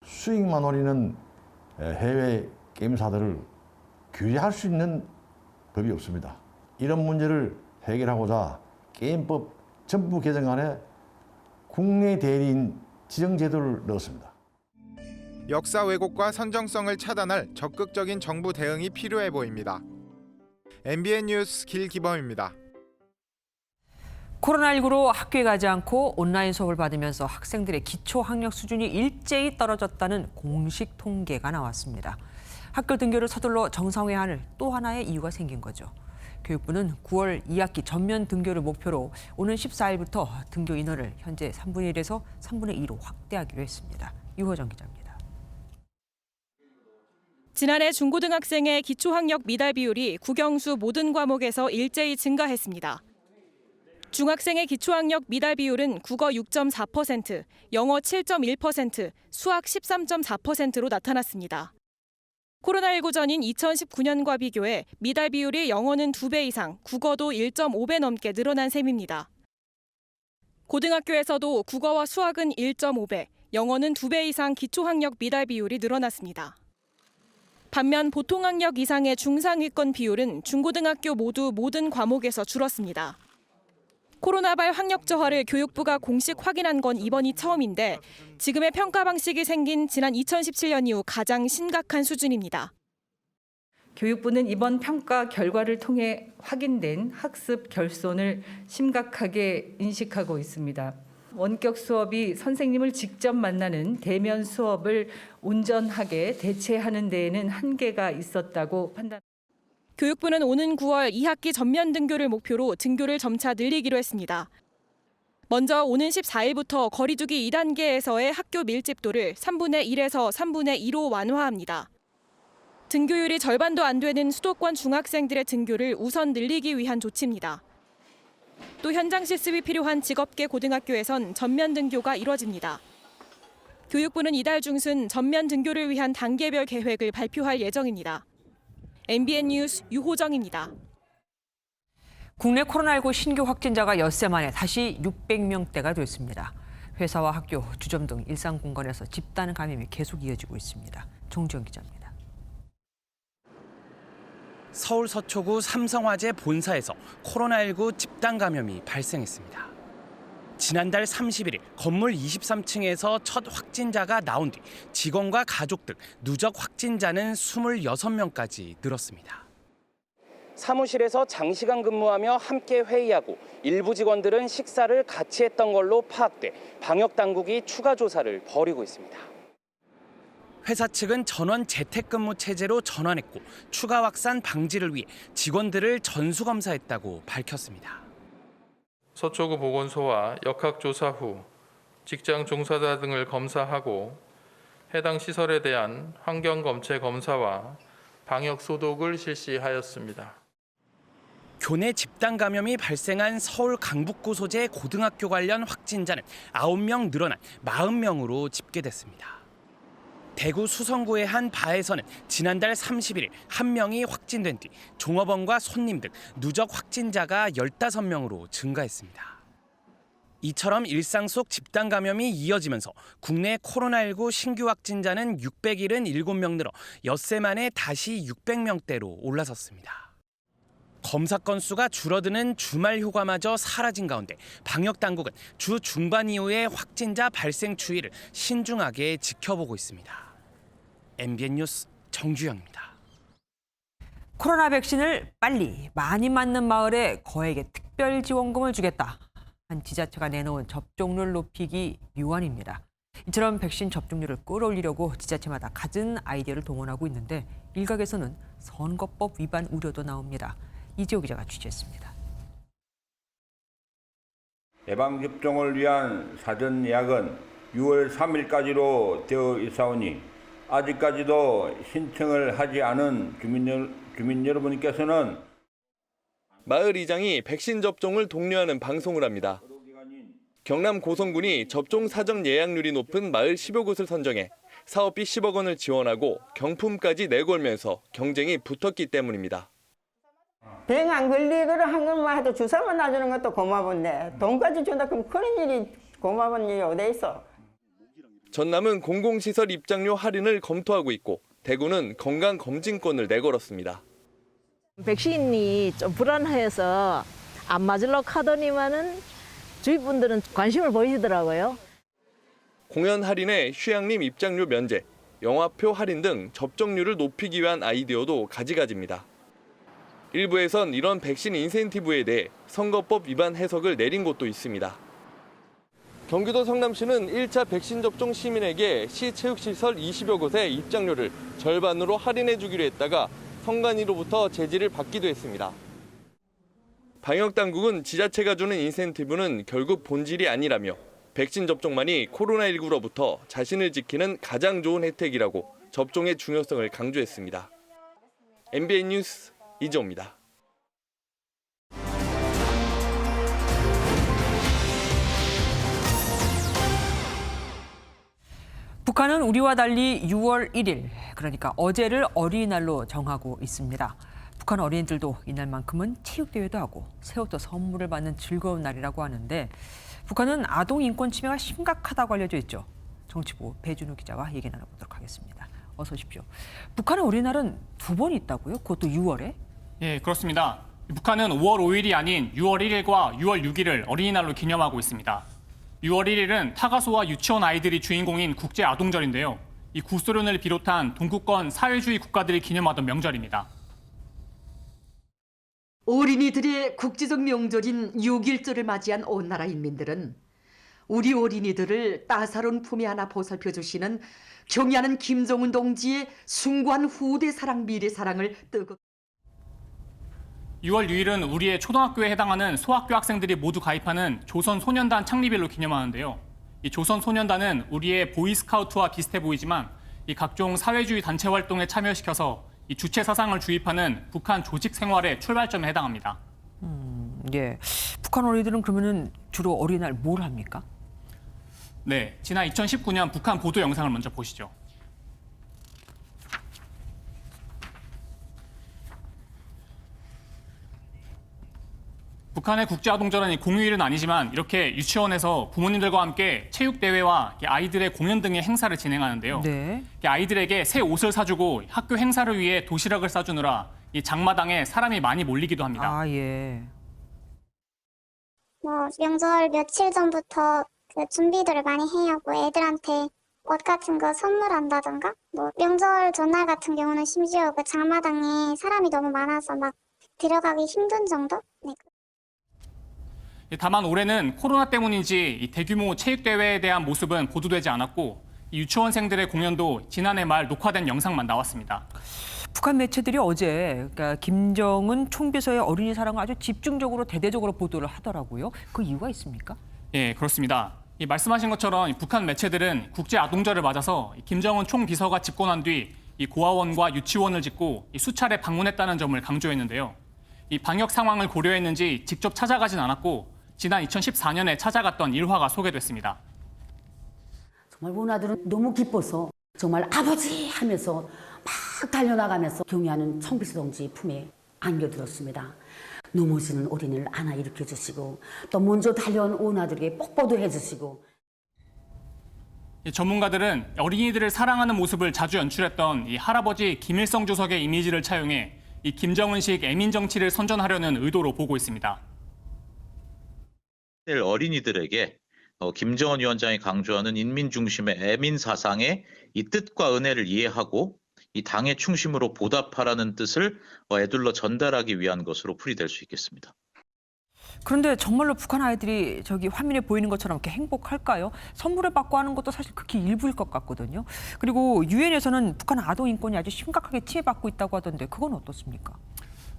수익만 노리는 해외 게임사들을 규제할 수 있는 법이 없습니다. 이런 문제를 해결하고자 게임법 전부 개정안에 국내 대리인 지정 제도를 넣었습니다. 역사 왜곡과 선정성을 차단할 적극적인 정부 대응이 필요해 보입니다. MBN 뉴스 길기범입니다. 코로나19로 학교에 가지 않고 온라인 수업을 받으면서 학생들의 기초 학력 수준이 일제히 떨어졌다는 공식 통계가 나왔습니다. 학교 등교를 서둘러 정상화해야 할 또 하나의 이유가 생긴 거죠. 교육부는 9월 2학기 전면 등교를 목표로 오는 14일부터 등교 인원을 현재 3분의 1에서 3분의 2로 확대하기로 했습니다. 유호정 기자입니다. 지난해 중학생의 기초학력 미달 비율은 국어 6.4%, 영어 7.1%, 수학 13.4%로 나타났습니다. 코로나19 전인 2019년과 비교해 미달 비율이 영어는 2배 이상, 국어도 1.5배 넘게 늘어난 셈입니다. 고등학교에서도 국어와 수학은 1.5배, 영어는 2배 이상 기초학력 미달 비율이 늘어났습니다. 반면 보통학력 이상의 중상위권 비율은 중고등학교 모두 모든 과목에서 줄었습니다. 코로나발 학력 저하를 교육부가 공식 확인한 건 이번이 처음인데 지금의 평가 방식이 생긴 지난 2017년 이후 가장 심각한 수준입니다. 교육부는 이번 평가 결과를 통해 확인된 학습 결손을 심각하게 인식하고 있습니다. 원격 수업이 선생님을 직접 만나는 대면 수업을 온전하게 대체하는 데에는 한계가 있었다고 판단합니다. 교육부는 오는 9월 2학기 전면 등교를 목표로 등교를 점차 늘리기로 했습니다. 먼저 오는 14일부터 거리두기 2단계에서의 학교 밀집도를 3분의 1에서 3분의 2로 완화합니다. 등교율이 절반도 안 되는 수도권 중학생들의 등교를 우선 늘리기 위한 조치입니다. 또 현장 실습이 필요한 직업계 고등학교에선 전면 등교가 이뤄집니다. 교육부는 이달 중순 전면 등교를 위한 단계별 계획을 발표할 예정입니다. MBN 뉴스 유호정입니다. 국내 코로나19 신규 확진자가 엿새 만에 다시 600명대가 됐습니다. 회사와 학교, 주점 등 일상 공간에서 집단 감염이 계속 이어지고 있습니다. 정지영 기자입니다. 서울 서초구 삼성화재 본사에서 코로나19 집단 감염이 발생했습니다. 지난달 31일 건물 23층에서 첫 확진자가 나온 뒤 직원과 가족 등 누적 확진자는 26명까지 늘었습니다. 사무실에서 장시간 근무하며 함께 회의하고 일부 직원들은 식사를 같이 했던 걸로 파악돼 방역당국이 추가 조사를 벌이고 있습니다. 회사 측은 전원 재택근무 체제로 전환했고 추가 확산 방지를 위해 직원들을 전수검사했다고 밝혔습니다. 서초구 보건소와 역학조사 후 직장 종사자 등을 검사하고 해당 시설에 대한 환경검체 검사와 방역 소독을 실시하였습니다. 교내 집단 감염이 발생한 서울 강북구 소재 고등학교 관련 확진자는 9명 늘어난 40명으로 집계됐습니다. 대구 수성구의 한 바에서는 지난달 31일 1명이 확진된 뒤 종업원과 손님 등 누적 확진자가 15명으로 증가했습니다. 이처럼 일상 속 집단 감염이 이어지면서 국내 코로나19 신규 확진자는 677명 늘어 엿새 만에 다시 600명대로 올라섰습니다. 검사 건수가 줄어드는 주말 휴가마저 사라진 가운데 방역당국은 주 중반 이후의 확진자 발생 추이를 신중하게 지켜보고 있습니다. MBN 뉴스 정주영입니다. 코로나 백신을 빨리 많이 맞는 마을에 거액의 특별 지원금을 주겠다. 한 지자체가 내놓은 접종률 높이기 묘안입니다. 이처럼 백신 접종률을 끌어올리려고 지자체마다 갖은 아이디어를 동원하고 있는데 일각에서는 선거법 위반 우려도 나옵니다. 이재호 기자가 취재했습니다. 예방접종을 위한 사전 예약은 6월 3일까지로 되어 있사오니 아직까지도 신청을 하지 않은 주민 여러분께서는 마을 이장이 백신 접종을 독려하는 방송을 합니다. 경남 고성군이 접종 사전 예약률이 높은 마을 10여 곳을 선정해 사업비 10억 원을 지원하고 경품까지 내걸면서 경쟁이 붙었기 때문입니다. 병 안 걸리거나 한 것만 해도 주사만 놔주는 것도 고마운데 돈까지 준다 그럼 그런 일이 고마운 일이 어디 있어. 전남은 공공시설 입장료 할인을 검토하고 있고 대구는 건강검진권을 내걸었습니다. 백신이 좀 불안해서 안 맞으려고 하더니만은 주위 분들은 관심을 보이시더라고요. 공연 할인에 휴양림 입장료 면제, 영화표 할인 등 접종률을 높이기 위한 아이디어도 가지가지입니다. 일부에선 이런 백신 인센티브에 대해 선거법 위반 해석을 내린 곳도 있습니다. 경기도 성남시는 1차 백신 접종 시민에게 시 체육시설 20여 곳의 입장료를 절반으로 할인해 주기로 했다가 선관위로부터 제지를 받기도 했습니다. 방역당국은 지자체가 주는 인센티브는 결국 본질이 아니라며 백신 접종만이 코로나19로부터 자신을 지키는 가장 좋은 혜택이라고 접종의 중요성을 강조했습니다. MBN 뉴스 이재호입니다. 북한은 우리와 달리 6월 1일, 그러니까 어제를 어린이날로 정하고 있습니다. 북한 어린이들도 이날만큼은 체육대회도 하고 새옷도 선물을 받는 즐거운 날이라고 하는데 북한은 아동 인권 침해가 심각하다고 알려져 있죠. 정치부 배준우 기자와 얘기 나눠보도록 하겠습니다. 어서 오십시오. 북한의 어린이날은 2번 있다고요? 그것도 6월에? 예, 그렇습니다. 북한은 5월 5일이 아닌 6월 1일과 6월 6일을 어린이날로 기념하고 있습니다. 6월 1일은 타가소와 유치원 아이들이 주인공인 국제아동절인데요. 이 구소련을 비롯한 동구권 사회주의 국가들이 기념하던 명절입니다. 어린이들의 국제적 명절인 6.1절을 맞이한 온 나라 인민들은 우리 어린이들을 따사로운 품에 안아 보살펴 주시는 경의하는 김정은 동지의 숭고한 후대 사랑, 미래 사랑을 뜨겁게 6월 6일은 우리의 초등학교에 해당하는 소학교 학생들이 모두 가입하는 조선소년단 창립일로 기념하는데요. 이 조선소년단은 우리의 보이스카우트와 비슷해 보이지만 이 각종 사회주의 단체 활동에 참여시켜서 이 주체 사상을 주입하는 북한 조직 생활의 출발점에 해당합니다. 예. 북한 어린이들은 그러면은 주로 어린이날 뭘 합니까? 네, 지난 2019년 북한 보도 영상을 먼저 보시죠. 북한의 국제아동절은 공휴일은 아니지만 이렇게 유치원에서 부모님들과 함께 체육대회와 아이들의 공연 등의 행사를 진행하는데요. 네. 아이들에게 새 옷을 사주고 학교 행사를 위해 도시락을 싸주느라 이 장마당에 사람이 많이 몰리기도 합니다. 아, 예. 명절 며칠 전부터 그 준비들을 많이 해야 하고 애들한테 옷 같은 거 선물한다던가 명절 전날 같은 경우는 심지어 그 장마당에 사람이 너무 많아서 막 들어가기 힘든 정도? 네. 다만 올해는 코로나 때문인지 이 대규모 체육대회에 대한 모습은 보도되지 않았고 이 유치원생들의 공연도 지난해 말 녹화된 영상만 나왔습니다. 북한 매체들이 어제 그러니까 김정은 총비서의 어린이 사랑을 아주 집중적으로 대대적으로 보도를 하더라고요. 그 이유가 있습니까? 예, 그렇습니다. 이 말씀하신 것처럼 북한 매체들은 국제아동절을 맞아서 김정은 총비서가 집권한 뒤 이 고아원과 유치원을 짓고 수차례 방문했다는 점을 강조했는데요. 이 방역 상황을 고려했는지 직접 찾아가진 않았고 지난 2014년에 찾아갔던 일화가 소개됐습니다. 정말 원아들은 너무 기뻐서 정말 아버지 하면서 막 달려나가면서 경의하는 총비서 동지 품에 안겨들었습니다. 넘어지는 어린이를 안아 일으켜 주시고 또 먼저 달려온 원아들에게 뽀뽀도 해주시고. 전문가들은 어린이들을 사랑하는 모습을 자주 연출했던 이 할아버지 김일성 주석의 이미지를 차용해 이 김정은식 애민 정치를 선전하려는 의도로 보고 있습니다. 어린이들에게 김정은 위원장이 강조하는 인민 중심의 애민 사상의 이 뜻과 은혜를 이해하고 이 당의 충심으로 보답하라는 뜻을 에둘러 전달하기 위한 것으로 풀이될 수 있겠습니다. 그런데 정말로 북한 아이들이 저기 화면에 보이는 것처럼 이렇게 행복할까요? 선물을 받고 하는 것도 사실 극히 일부일 것 같거든요. 그리고 유엔에서는 북한 아동 인권이 아주 심각하게 침해받고 있다고 하던데 그건 어떻습니까?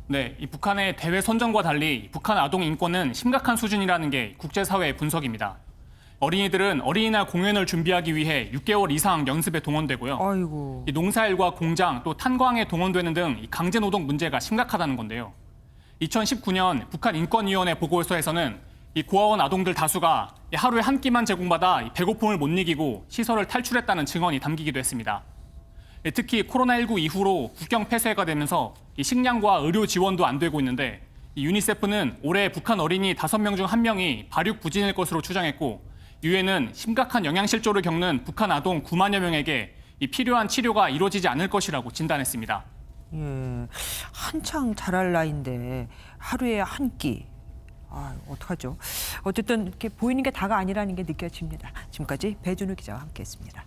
네, 이 북한의 대외 선전과 달리 북한 아동 인권은 심각한 수준이라는 게 국제사회의 분석입니다. 어린이들은 어린이날 공연을 준비하기 위해 6개월 이상 연습에 동원되고요. 아이고. 이 농사일과 공장 또 탄광에 동원되는 등 강제 노동 문제가 심각하다는 건데요. 2019년 북한 인권위원회 보고서에서는 이 고아원 아동들 다수가 하루에 한 끼만 제공받아 배고픔을 못 이기고 시설을 탈출했다는 증언이 담기기도 했습니다. 특히 코로나19 이후로 국경 폐쇄가 되면서 식량과 의료 지원도 안 되고 있는데 유니세프는 올해 북한 어린이 5명 중 1명이 발육 부진일 것으로 추정했고 유엔은 심각한 영양실조를 겪는 북한 아동 9만여 명에게 필요한 치료가 이루어지지 않을 것이라고 진단했습니다. 예, 한창 자랄 나이인데 하루에 한 끼. 어떡하죠? 어쨌든 이렇게 보이는 게 다가 아니라는 게 느껴집니다. 지금까지 배준우 기자와 함께했습니다.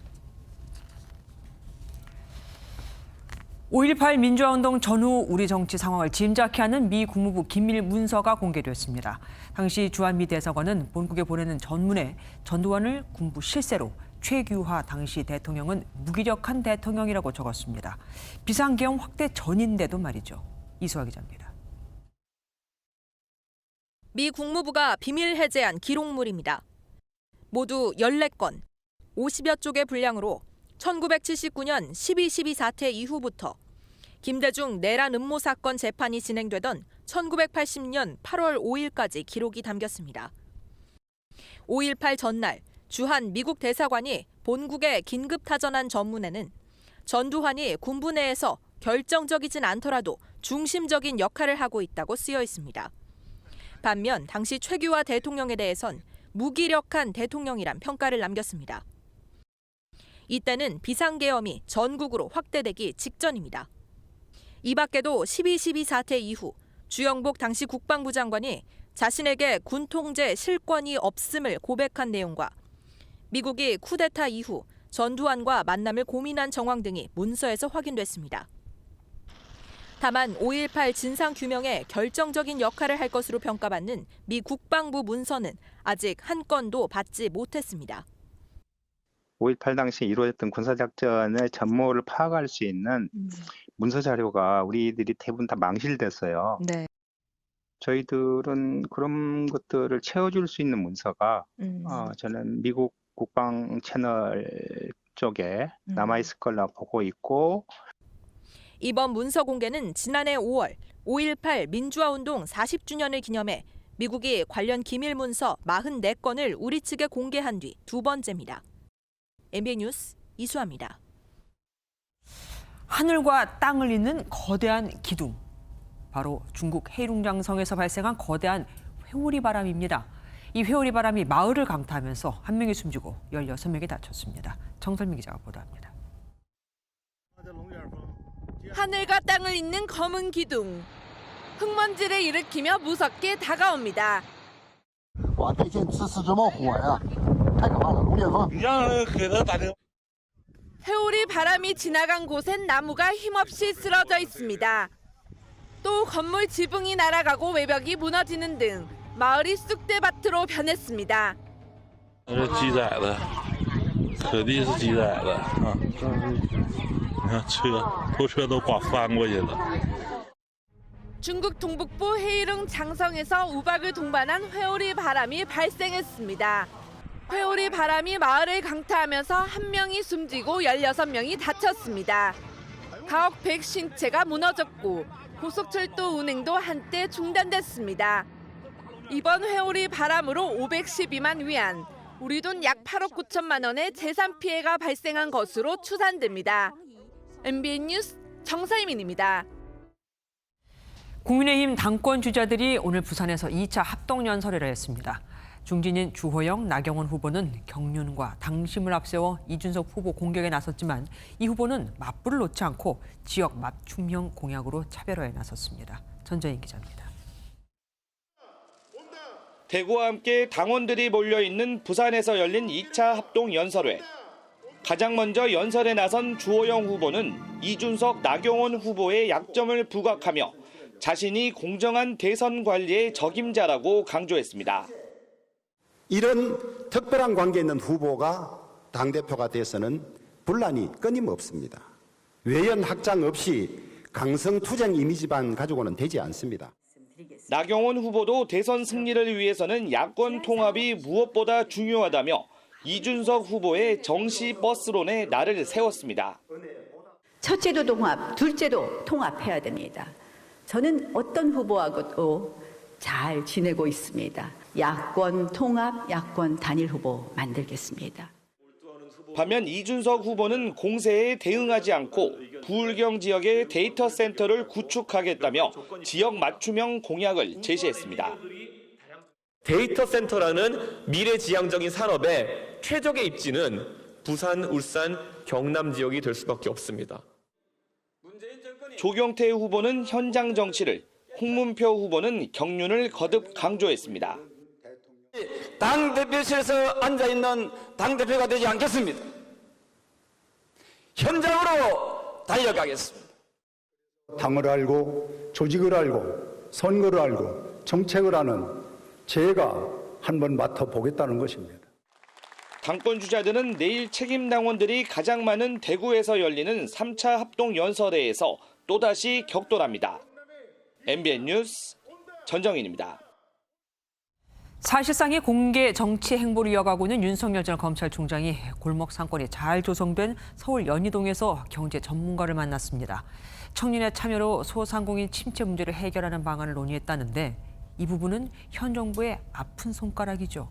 5.18 민주화운동 전후 우리 정치 상황을 짐작케 하는 미 국무부 기밀 문서가 공개됐습니다. 당시 주한 미 대사관은 본국에 보내는 전문에 전두환을 군부 실세로 최규하 당시 대통령은 무기력한 대통령이라고 적었습니다. 비상계엄 확대 전인데도 말이죠. 이수아 기자입니다. 미 국무부가 비밀 해제한 기록물입니다. 모두 14건, 50여 쪽의 분량으로 1979년 12.12 사태 이후부터 김대중 내란 음모 사건 재판이 진행되던 1980년 8월 5일까지 기록이 담겼습니다. 5.18 전날 주한 미국 대사관이 본국에 긴급 타전한 전문에는 전두환이 군부 내에서 결정적이진 않더라도 중심적인 역할을 하고 있다고 쓰여 있습니다. 반면 당시 최규하 대통령에 대해선 무기력한 대통령이란 평가를 남겼습니다. 이때는 비상계엄이 전국으로 확대되기 직전입니다. 이 밖에도 12.12 사태 이후 주영복 당시 국방부 장관이 자신에게 군 통제 실권이 없음을 고백한 내용과 미국이 쿠데타 이후 전두환과 만남을 고민한 정황 등이 문서에서 확인됐습니다. 다만 5.18 진상규명에 결정적인 역할을 할 것으로 평가받는 미 국방부 문서는 아직 한 건도 받지 못했습니다. 5.18 당시 이루어졌던 군사작전의 전모를 파악할 수 있는 문서 자료가 우리들이 대부분 다 망실됐어요. 네. 저희들은 그런 것들을 채워줄 수 있는 문서가 저는 미국 국방 채널 쪽에 남아있을 걸로 보고 있고, 이번 문서 공개는 지난해 5월 5.18 민주화운동 40주년을 기념해 미국이 관련 기밀 문서 44건을 우리 측에 공개한 뒤 두 번째입니다. MBN 뉴스 이수아입니다. 하늘과 땅을 잇는 거대한 기둥. 바로 중국 해룽장성에서 발생한 거대한 회오리 바람입니다. 이 회오리 바람이 마을을 강타하면서 한 명이 숨지고 16명이 다쳤습니다. 정설미 기자가 보도합니다. 하늘과 땅을 잇는 검은 기둥. 흙먼지를 일으키며 무섭게 다가옵니다. 회오리 바람이 지나간 곳엔 나무가 힘없이 쓰러져 있습니다. 또 건물 지붕이 날아가고 외벽이 무너지는 등 마을이 쑥대밭으로 변했습니다. 중국 동북부 헤이룽 장성에서 우박을 동반한 회오리 바람이 발생했습니다. 회오리 바람이 마을을 강타하면서 한 명이 숨지고 16명이 다쳤습니다. 가옥 150채가 무너졌고 고속철도 운행도 한때 중단됐습니다. 이번 회오리 바람으로 512만 위안, 우리 돈 약 8억 9천만 원의 재산 피해가 발생한 것으로 추산됩니다. MBN 뉴스 정서희민입니다. 국민의힘 당권 주자들이 오늘 부산에서 2차 합동연설을 했습니다. 중진인 주호영, 나경원 후보는 경륜과 당심을 앞세워 이준석 후보 공격에 나섰지만 이 후보는 맞불을 놓지 않고 지역 맞춤형 공약으로 차별화에 나섰습니다. 전재인 기자입니다. 대구와 함께 당원들이 몰려있는 부산에서 열린 2차 합동연설회. 가장 먼저 연설에 나선 주호영 후보는 이준석, 나경원 후보의 약점을 부각하며 자신이 공정한 대선 관리의 적임자라고 강조했습니다. 이런 특별한 관계에 있는 후보가 당대표가 돼서는 분란이 끊임없습니다. 외연 확장 없이 강성투쟁 이미지만 가지고는 되지 않습니다. 나경원 후보도 대선 승리를 위해서는 야권 통합이 무엇보다 중요하다며 이준석 후보의 정시 버스론에 날을 세웠습니다. 첫째도 통합, 둘째도 통합해야 됩니다. 저는 어떤 후보하고도 잘 지내고 있습니다. 야권 통합, 야권 단일 후보 만들겠습니다. 반면 이준석 후보는 공세에 대응하지 않고 부울경 지역의 데이터 센터를 구축하겠다며 지역 맞춤형 공약을 제시했습니다. 데이터 센터라는 미래지향적인 산업의 최적의 입지는 부산, 울산, 경남 지역이 될 수밖에 없습니다. 조경태 후보는 현장 정치를, 홍문표 후보는 경륜을 거듭 강조했습니다. 당대표실에서 앉아있는 당대표가 되지 않겠습니다. 현장으로 달려가겠습니다. 당을 알고 조직을 알고 선거를 알고 정책을 아는 제가 한번 맡아보겠다는 것입니다. 당권 주자들은 내일 책임 당원들이 가장 많은 대구에서 열리는 3차 합동연설회에서 또다시 격돌합니다. MBN 뉴스 전정인입니다. 사실상의 공개 정치 행보를 이어가고 있는 윤석열 전 검찰총장이 골목 상권이 잘 조성된 서울 연희동에서 경제 전문가를 만났습니다. 청년의 참여로 소상공인 침체 문제를 해결하는 방안을 논의했다는데 이 부분은 현 정부의 아픈 손가락이죠.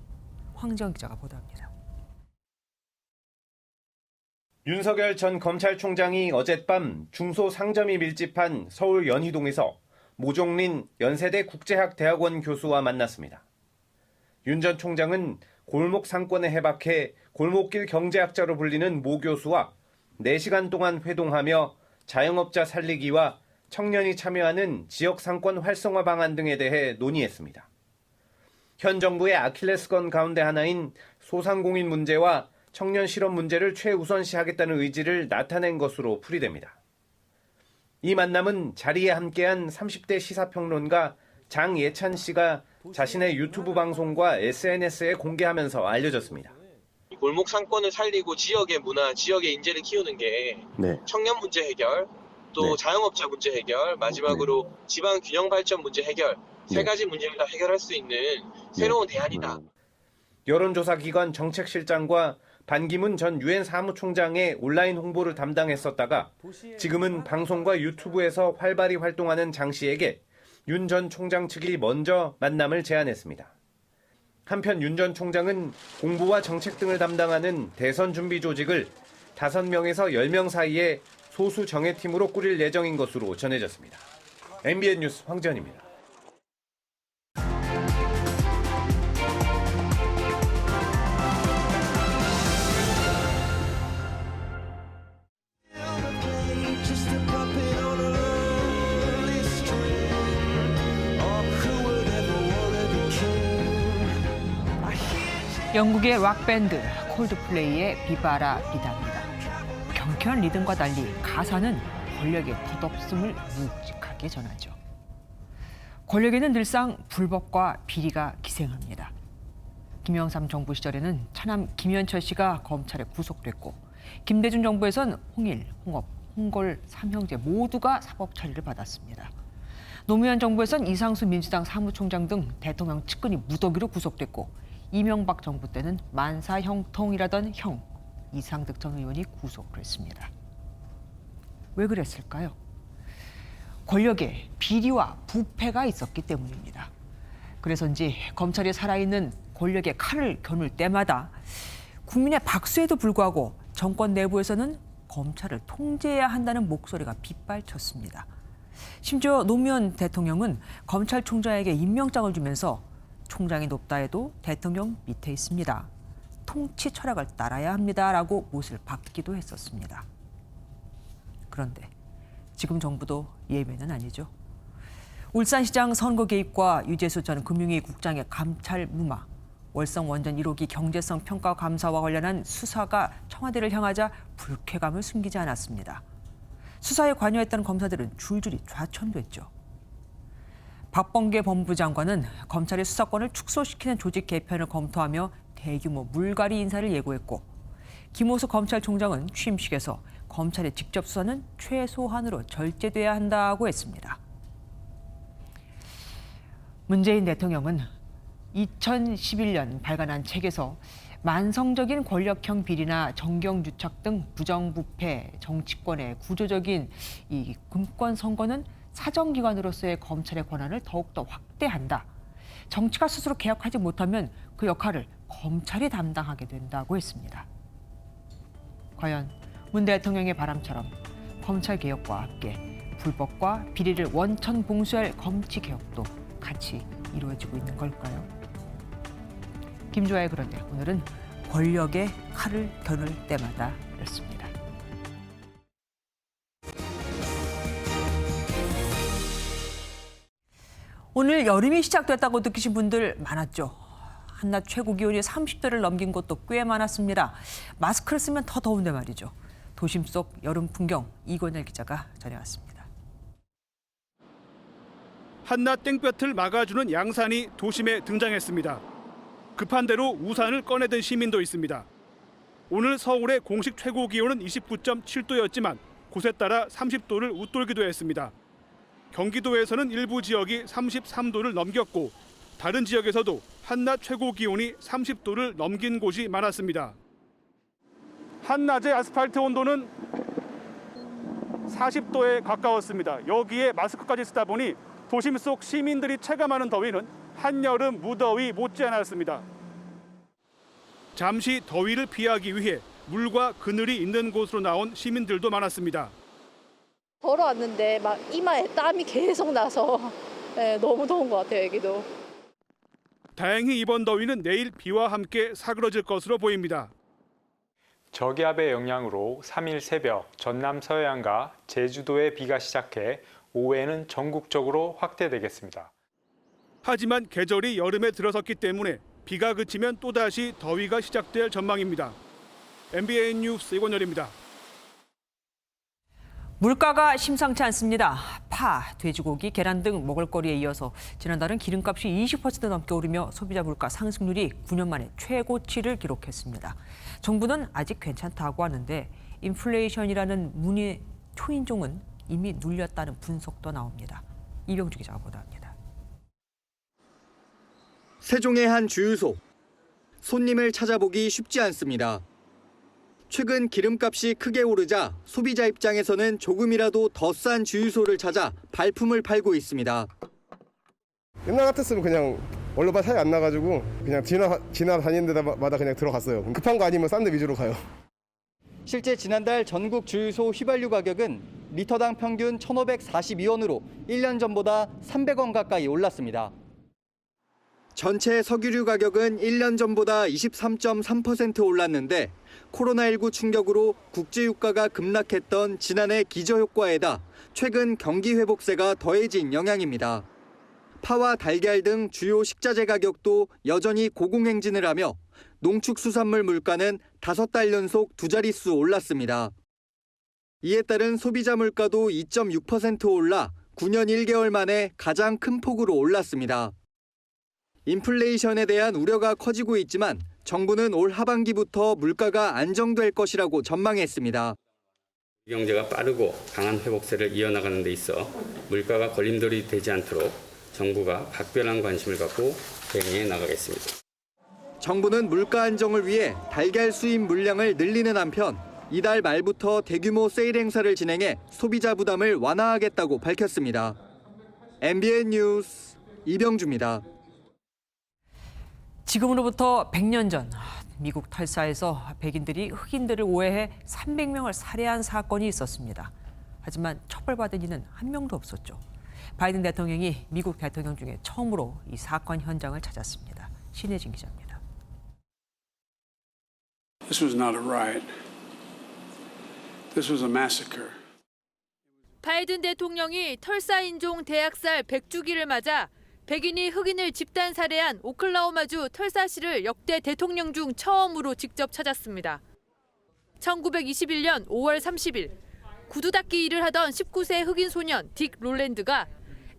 황지영 기자가 보도합니다. 윤석열 전 검찰총장이 어젯밤 중소 상점이 밀집한 서울 연희동에서 모종린 연세대 국제학대학원 교수와 만났습니다. 윤 전 총장은 골목 상권에 해박해 골목길 경제학자로 불리는 모 교수와 4시간 동안 회동하며 자영업자 살리기와 청년이 참여하는 지역 상권 활성화 방안 등에 대해 논의했습니다. 현 정부의 아킬레스건 가운데 하나인 소상공인 문제와 청년 실업 문제를 최우선시하겠다는 의지를 나타낸 것으로 풀이됩니다. 이 만남은 자리에 함께한 30대 시사평론가 장예찬 씨가 자신의 유튜브 방송과 SNS에 공개하면서 알려졌습니다. 골목 상권을 살리고 지역의 문화, 지역의 인재를 키우는 게 청년 문제 해결, 또 자영업자 문제 해결, 마지막으로 지방 균형 발전 문제 해결, 세 가지 문제를 다 해결할 수 있는 새로운 대안이다. 여론조사 기관 정책실장과 반기문 전 유엔 사무총장의 온라인 홍보를 담당했었다가 지금은 방송과 유튜브에서 활발히 활동하는 장 씨에게 윤 전 총장 측이 먼저 만남을 제안했습니다. 한편 윤 전 총장은 공보와 정책 등을 담당하는 대선 준비 조직을 5명에서 10명 사이에 소수 정예팀으로 꾸릴 예정인 것으로 전해졌습니다. MBN 뉴스 황지연입니다. 영국의 락밴드 콜드플레이의 비바라 비다입니다. 경쾌한 리듬과 달리 가사는 권력의 덧없음을 묵직하게 전하죠. 권력에는 늘상 불법과 비리가 기생합니다. 김영삼 정부 시절에는 차남 김현철 씨가 검찰에 구속됐고 김대중 정부에선 홍일, 홍업, 홍걸 3형제 모두가 사법 처리를 받았습니다. 노무현 정부에선 이상수 민주당 사무총장 등 대통령 측근이 무더기로 구속됐고 이명박 정부 때는 만사형통이라던 형 이상득 전 의원이 구속을 했습니다. 왜 그랬을까요? 권력에 비리와 부패가 있었기 때문입니다. 그래서인지 검찰이 살아있는 권력의 칼을 겨눌 때마다 국민의 박수에도 불구하고 정권 내부에서는 검찰을 통제해야 한다는 목소리가 빗발쳤습니다. 심지어 노무현 대통령은 검찰총장에게 임명장을 주면서 총장이 높다 해도 대통령 밑에 있습니다. 통치 철학을 따라야 합니다라고 못을 박기도 했었습니다. 그런데 지금 정부도 예외는 아니죠. 울산시장 선거 개입과 유재수 전 금융위 국장의 감찰 무마, 월성 원전 1호기 경제성 평가 감사와 관련한 수사가 청와대를 향하자 불쾌감을 숨기지 않았습니다. 수사에 관여했던 검사들은 줄줄이 좌천됐죠. 박범계 법무부장관은 검찰의 수사권을 축소시키는 조직 개편을 검토하며 대규모 물갈이 인사를 예고했고 김호수 검찰총장은 취임식에서 검찰의 직접 수사는 최소한으로 절제돼야 한다고 했습니다. 문재인 대통령은 2011년 발간한 책에서 만성적인 권력형 비리나 정경유착 등 부정부패, 정치권의 구조적인 이 금권 선거는 사정기관으로서의 검찰의 권한을 더욱더 확대한다. 정치가 스스로 개혁하지 못하면 그 역할을 검찰이 담당하게 된다고 했습니다. 과연 문 대통령의 바람처럼 검찰개혁과 함께 불법과 비리를 원천 봉쇄할 검치개혁도 같이 이루어지고 있는 걸까요? 김주아의 그런데 오늘은 권력의 칼을 겨눌 때마다 였습니다. 오늘 여름이 시작됐다고 느끼신 분들 많았죠. 한낮 최고 기온이 30도를 넘긴 곳도 꽤 많았습니다. 마스크를 쓰면 더 더운데 말이죠. 도심 속 여름 풍경 이권열 기자가 전해왔습니다. 한낮 땡볕을 막아주는 양산이 도심에 등장했습니다. 급한 대로 우산을 꺼내든 시민도 있습니다. 오늘 서울의 공식 최고 기온은 29.7도였지만 곳에 따라 30도를 웃돌기도 했습니다. 경기도에서는 일부 지역이 33도를 넘겼고 다른 지역에서도 한낮 최고 기온이 30도를 넘긴 곳이 많았습니다. 한낮의 아스팔트 온도는 40도에 가까웠습니다. 여기에 마스크까지 쓰다 보니 도심 속 시민들이 체감하는 더위는 한여름 무더위 못지않았습니다. 잠시 더위를 피하기 위해 물과 그늘이 있는 곳으로 나온 시민들도 많았습니다. 걸어왔는데 막 이마에 땀이 계속 나서 너무 더운 것 같아요, 여기도. 다행히 이번 더위는 내일 비와 함께 사그러질 것으로 보입니다. 저기압의 영향으로 3일 새벽 전남 서해안과 제주도에 비가 시작해 오후에는 전국적으로 확대되겠습니다. 하지만 계절이 여름에 들어섰기 때문에 비가 그치면 또다시 더위가 시작될 전망입니다. MBN 뉴스 이권열입니다. 물가가 심상치 않습니다. 파, 돼지고기, 계란 등 먹을거리에 이어서 지난달은 기름값이 20% 넘게 오르며 소비자 물가 상승률이 9년 만에 최고치를 기록했습니다. 정부는 아직 괜찮다고 하는데 인플레이션이라는 문의 초인종은 이미 눌렸다는 분석도 나옵니다. 이병주 기자가 보도합니다. 세종의 한 주유소. 손님을 찾아보기 쉽지 않습니다. 최근 기름값이 크게 오르자 소비자 입장에서는 조금이라도 더 싼 주유소를 찾아 발품을 팔고 있습니다. 옛날 같았으면 그냥 원로바 차이 안 나가지고 그냥 지나다니는 데마다 그냥 들어갔어요. 급한 거 아니면 싼 데 위주로 가요. 실제 지난달 전국 주유소 휘발유 가격은 리터당 평균 1,542원으로 1년 전보다 300원 가까이 올랐습니다. 전체 석유류 가격은 1년 전보다 23.3% 올랐는데 코로나19 충격으로 국제유가가 급락했던 지난해 기저효과에다 최근 경기 회복세가 더해진 영향입니다. 파와 달걀 등 주요 식자재 가격도 여전히 고공행진을 하며 농축수산물 물가는 5달 연속 두 자릿수 올랐습니다. 이에 따른 소비자 물가도 2.6% 올라 9년 1개월 만에 가장 큰 폭으로 올랐습니다. 인플레이션에 대한 우려가 커지고 있지만 정부는 올 하반기부터 물가가 안정될 것이라고 전망했습니다. 경제가 빠르고 강한 회복세를 이어나가는 데 있어 물가가 걸림돌이 되지 않도록 정부가 각별한 관심을 갖고 대응해 나가겠습니다. 정부는 물가 안정을 위해 달걀 수입 물량을 늘리는 한편 이달 말부터 대규모 세일 행사를 진행해 소비자 부담을 완화하겠다고 밝혔습니다. MBN 뉴스 이병주입니다. 지금으로부터 100년 전 미국 탈사에서 백인들이 흑인들을 오해해 300명을 살해한 사건이 있었습니다. 하지만 처벌받은 이는 한 명도 없었죠. 바이든 대통령이 미국 대통령 중에 처음으로 이 사건 현장을 찾았습니다. 신혜진 기자입니다. This was not a riot. This was a massacre. 바이든 대통령이 털사인종 대학살 100주기를 맞아 백인이 흑인을 집단 살해한 오클라호마주 털사시를 역대 대통령 중 처음으로 직접 찾았습니다. 1921년 5월 30일 구두 닦기 일을 하던 19세 흑인 소년 딕 롤랜드가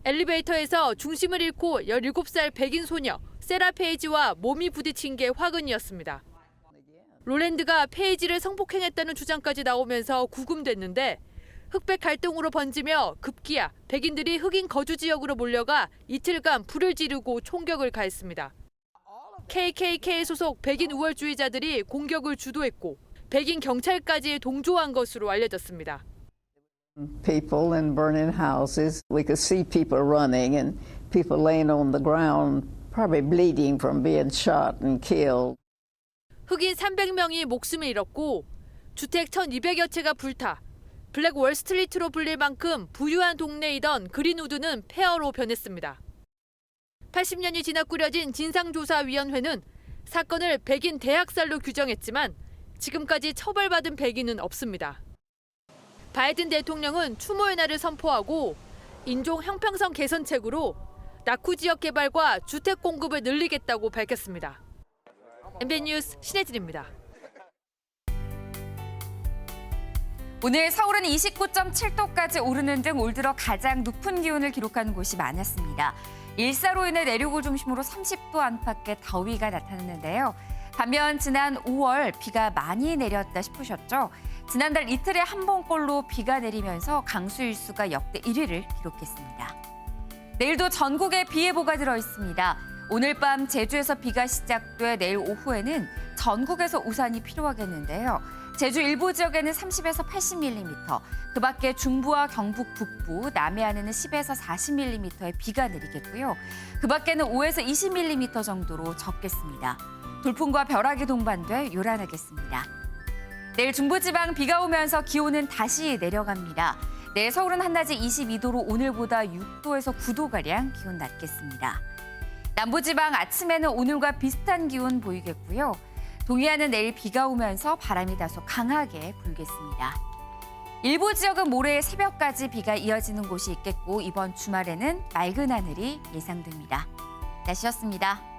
엘리베이터에서 중심을 잃고 17살 백인 소녀 세라 페이지와 몸이 부딪힌 게 화근이었습니다. 롤랜드가 페이지를 성폭행했다는 주장까지 나오면서 구금됐는데 흑백 갈등으로 번지며 급기야 백인들이 흑인 거주 지역으로 몰려가 이틀간 불을 지르고 총격을 가했습니다. KKK 소속 백인 우월주의자들이 공격을 주도했고 백인 경찰까지 동조한 것으로 알려졌습니다. People and burning houses. We could see people running and people laying on the ground, probably bleeding from being shot and killed. 흑인 300명이 목숨을 잃었고 주택 1,200여 채가 불타 블랙 월스트리트로 불릴 만큼 부유한 동네이던 그린우드는 폐허로 변했습니다. 80년이 지나 꾸려진 진상조사위원회는 사건을 백인 대학살로 규정했지만 지금까지 처벌받은 백인은 없습니다. 바이든 대통령은 추모의 날을 선포하고 인종 형평성 개선책으로 낙후 지역 개발과 주택 공급을 늘리겠다고 밝혔습니다. MBN 뉴스 신혜진입니다. 오늘 서울은 29.7도까지 오르는 등 올 들어 가장 높은 기온을 기록하는 곳이 많았습니다. 일사로 인해 내륙을 중심으로 30도 안팎의 더위가 나타났는데요. 반면 지난 5월 비가 많이 내렸다 싶으셨죠? 지난달 이틀에 한 번꼴로 비가 내리면서 강수 일수가 역대 1위를 기록했습니다. 내일도 전국에 비 예보가 들어있습니다. 오늘 밤 제주에서 비가 시작돼 내일 오후에는 전국에서 우산이 필요하겠는데요. 제주 일부 지역에는 30에서 80mm, 그 밖에 중부와 경북 북부, 남해안에는 10에서 40mm의 비가 내리겠고요. 그 밖에는 5에서 20mm 정도로 적겠습니다. 돌풍과 벼락이 동반돼 요란하겠습니다. 내일 중부지방 비가 오면서 기온은 다시 내려갑니다. 내일 서울은 한낮에 22도로 오늘보다 6도에서 9도가량 기온 낮겠습니다. 남부지방 아침에는 오늘과 비슷한 기온 보이겠고요. 동해안은 내일 비가 오면서 바람이 다소 강하게 불겠습니다. 일부 지역은 모레 새벽까지 비가 이어지는 곳이 있겠고 이번 주말에는 맑은 하늘이 예상됩니다. 날씨였습니다.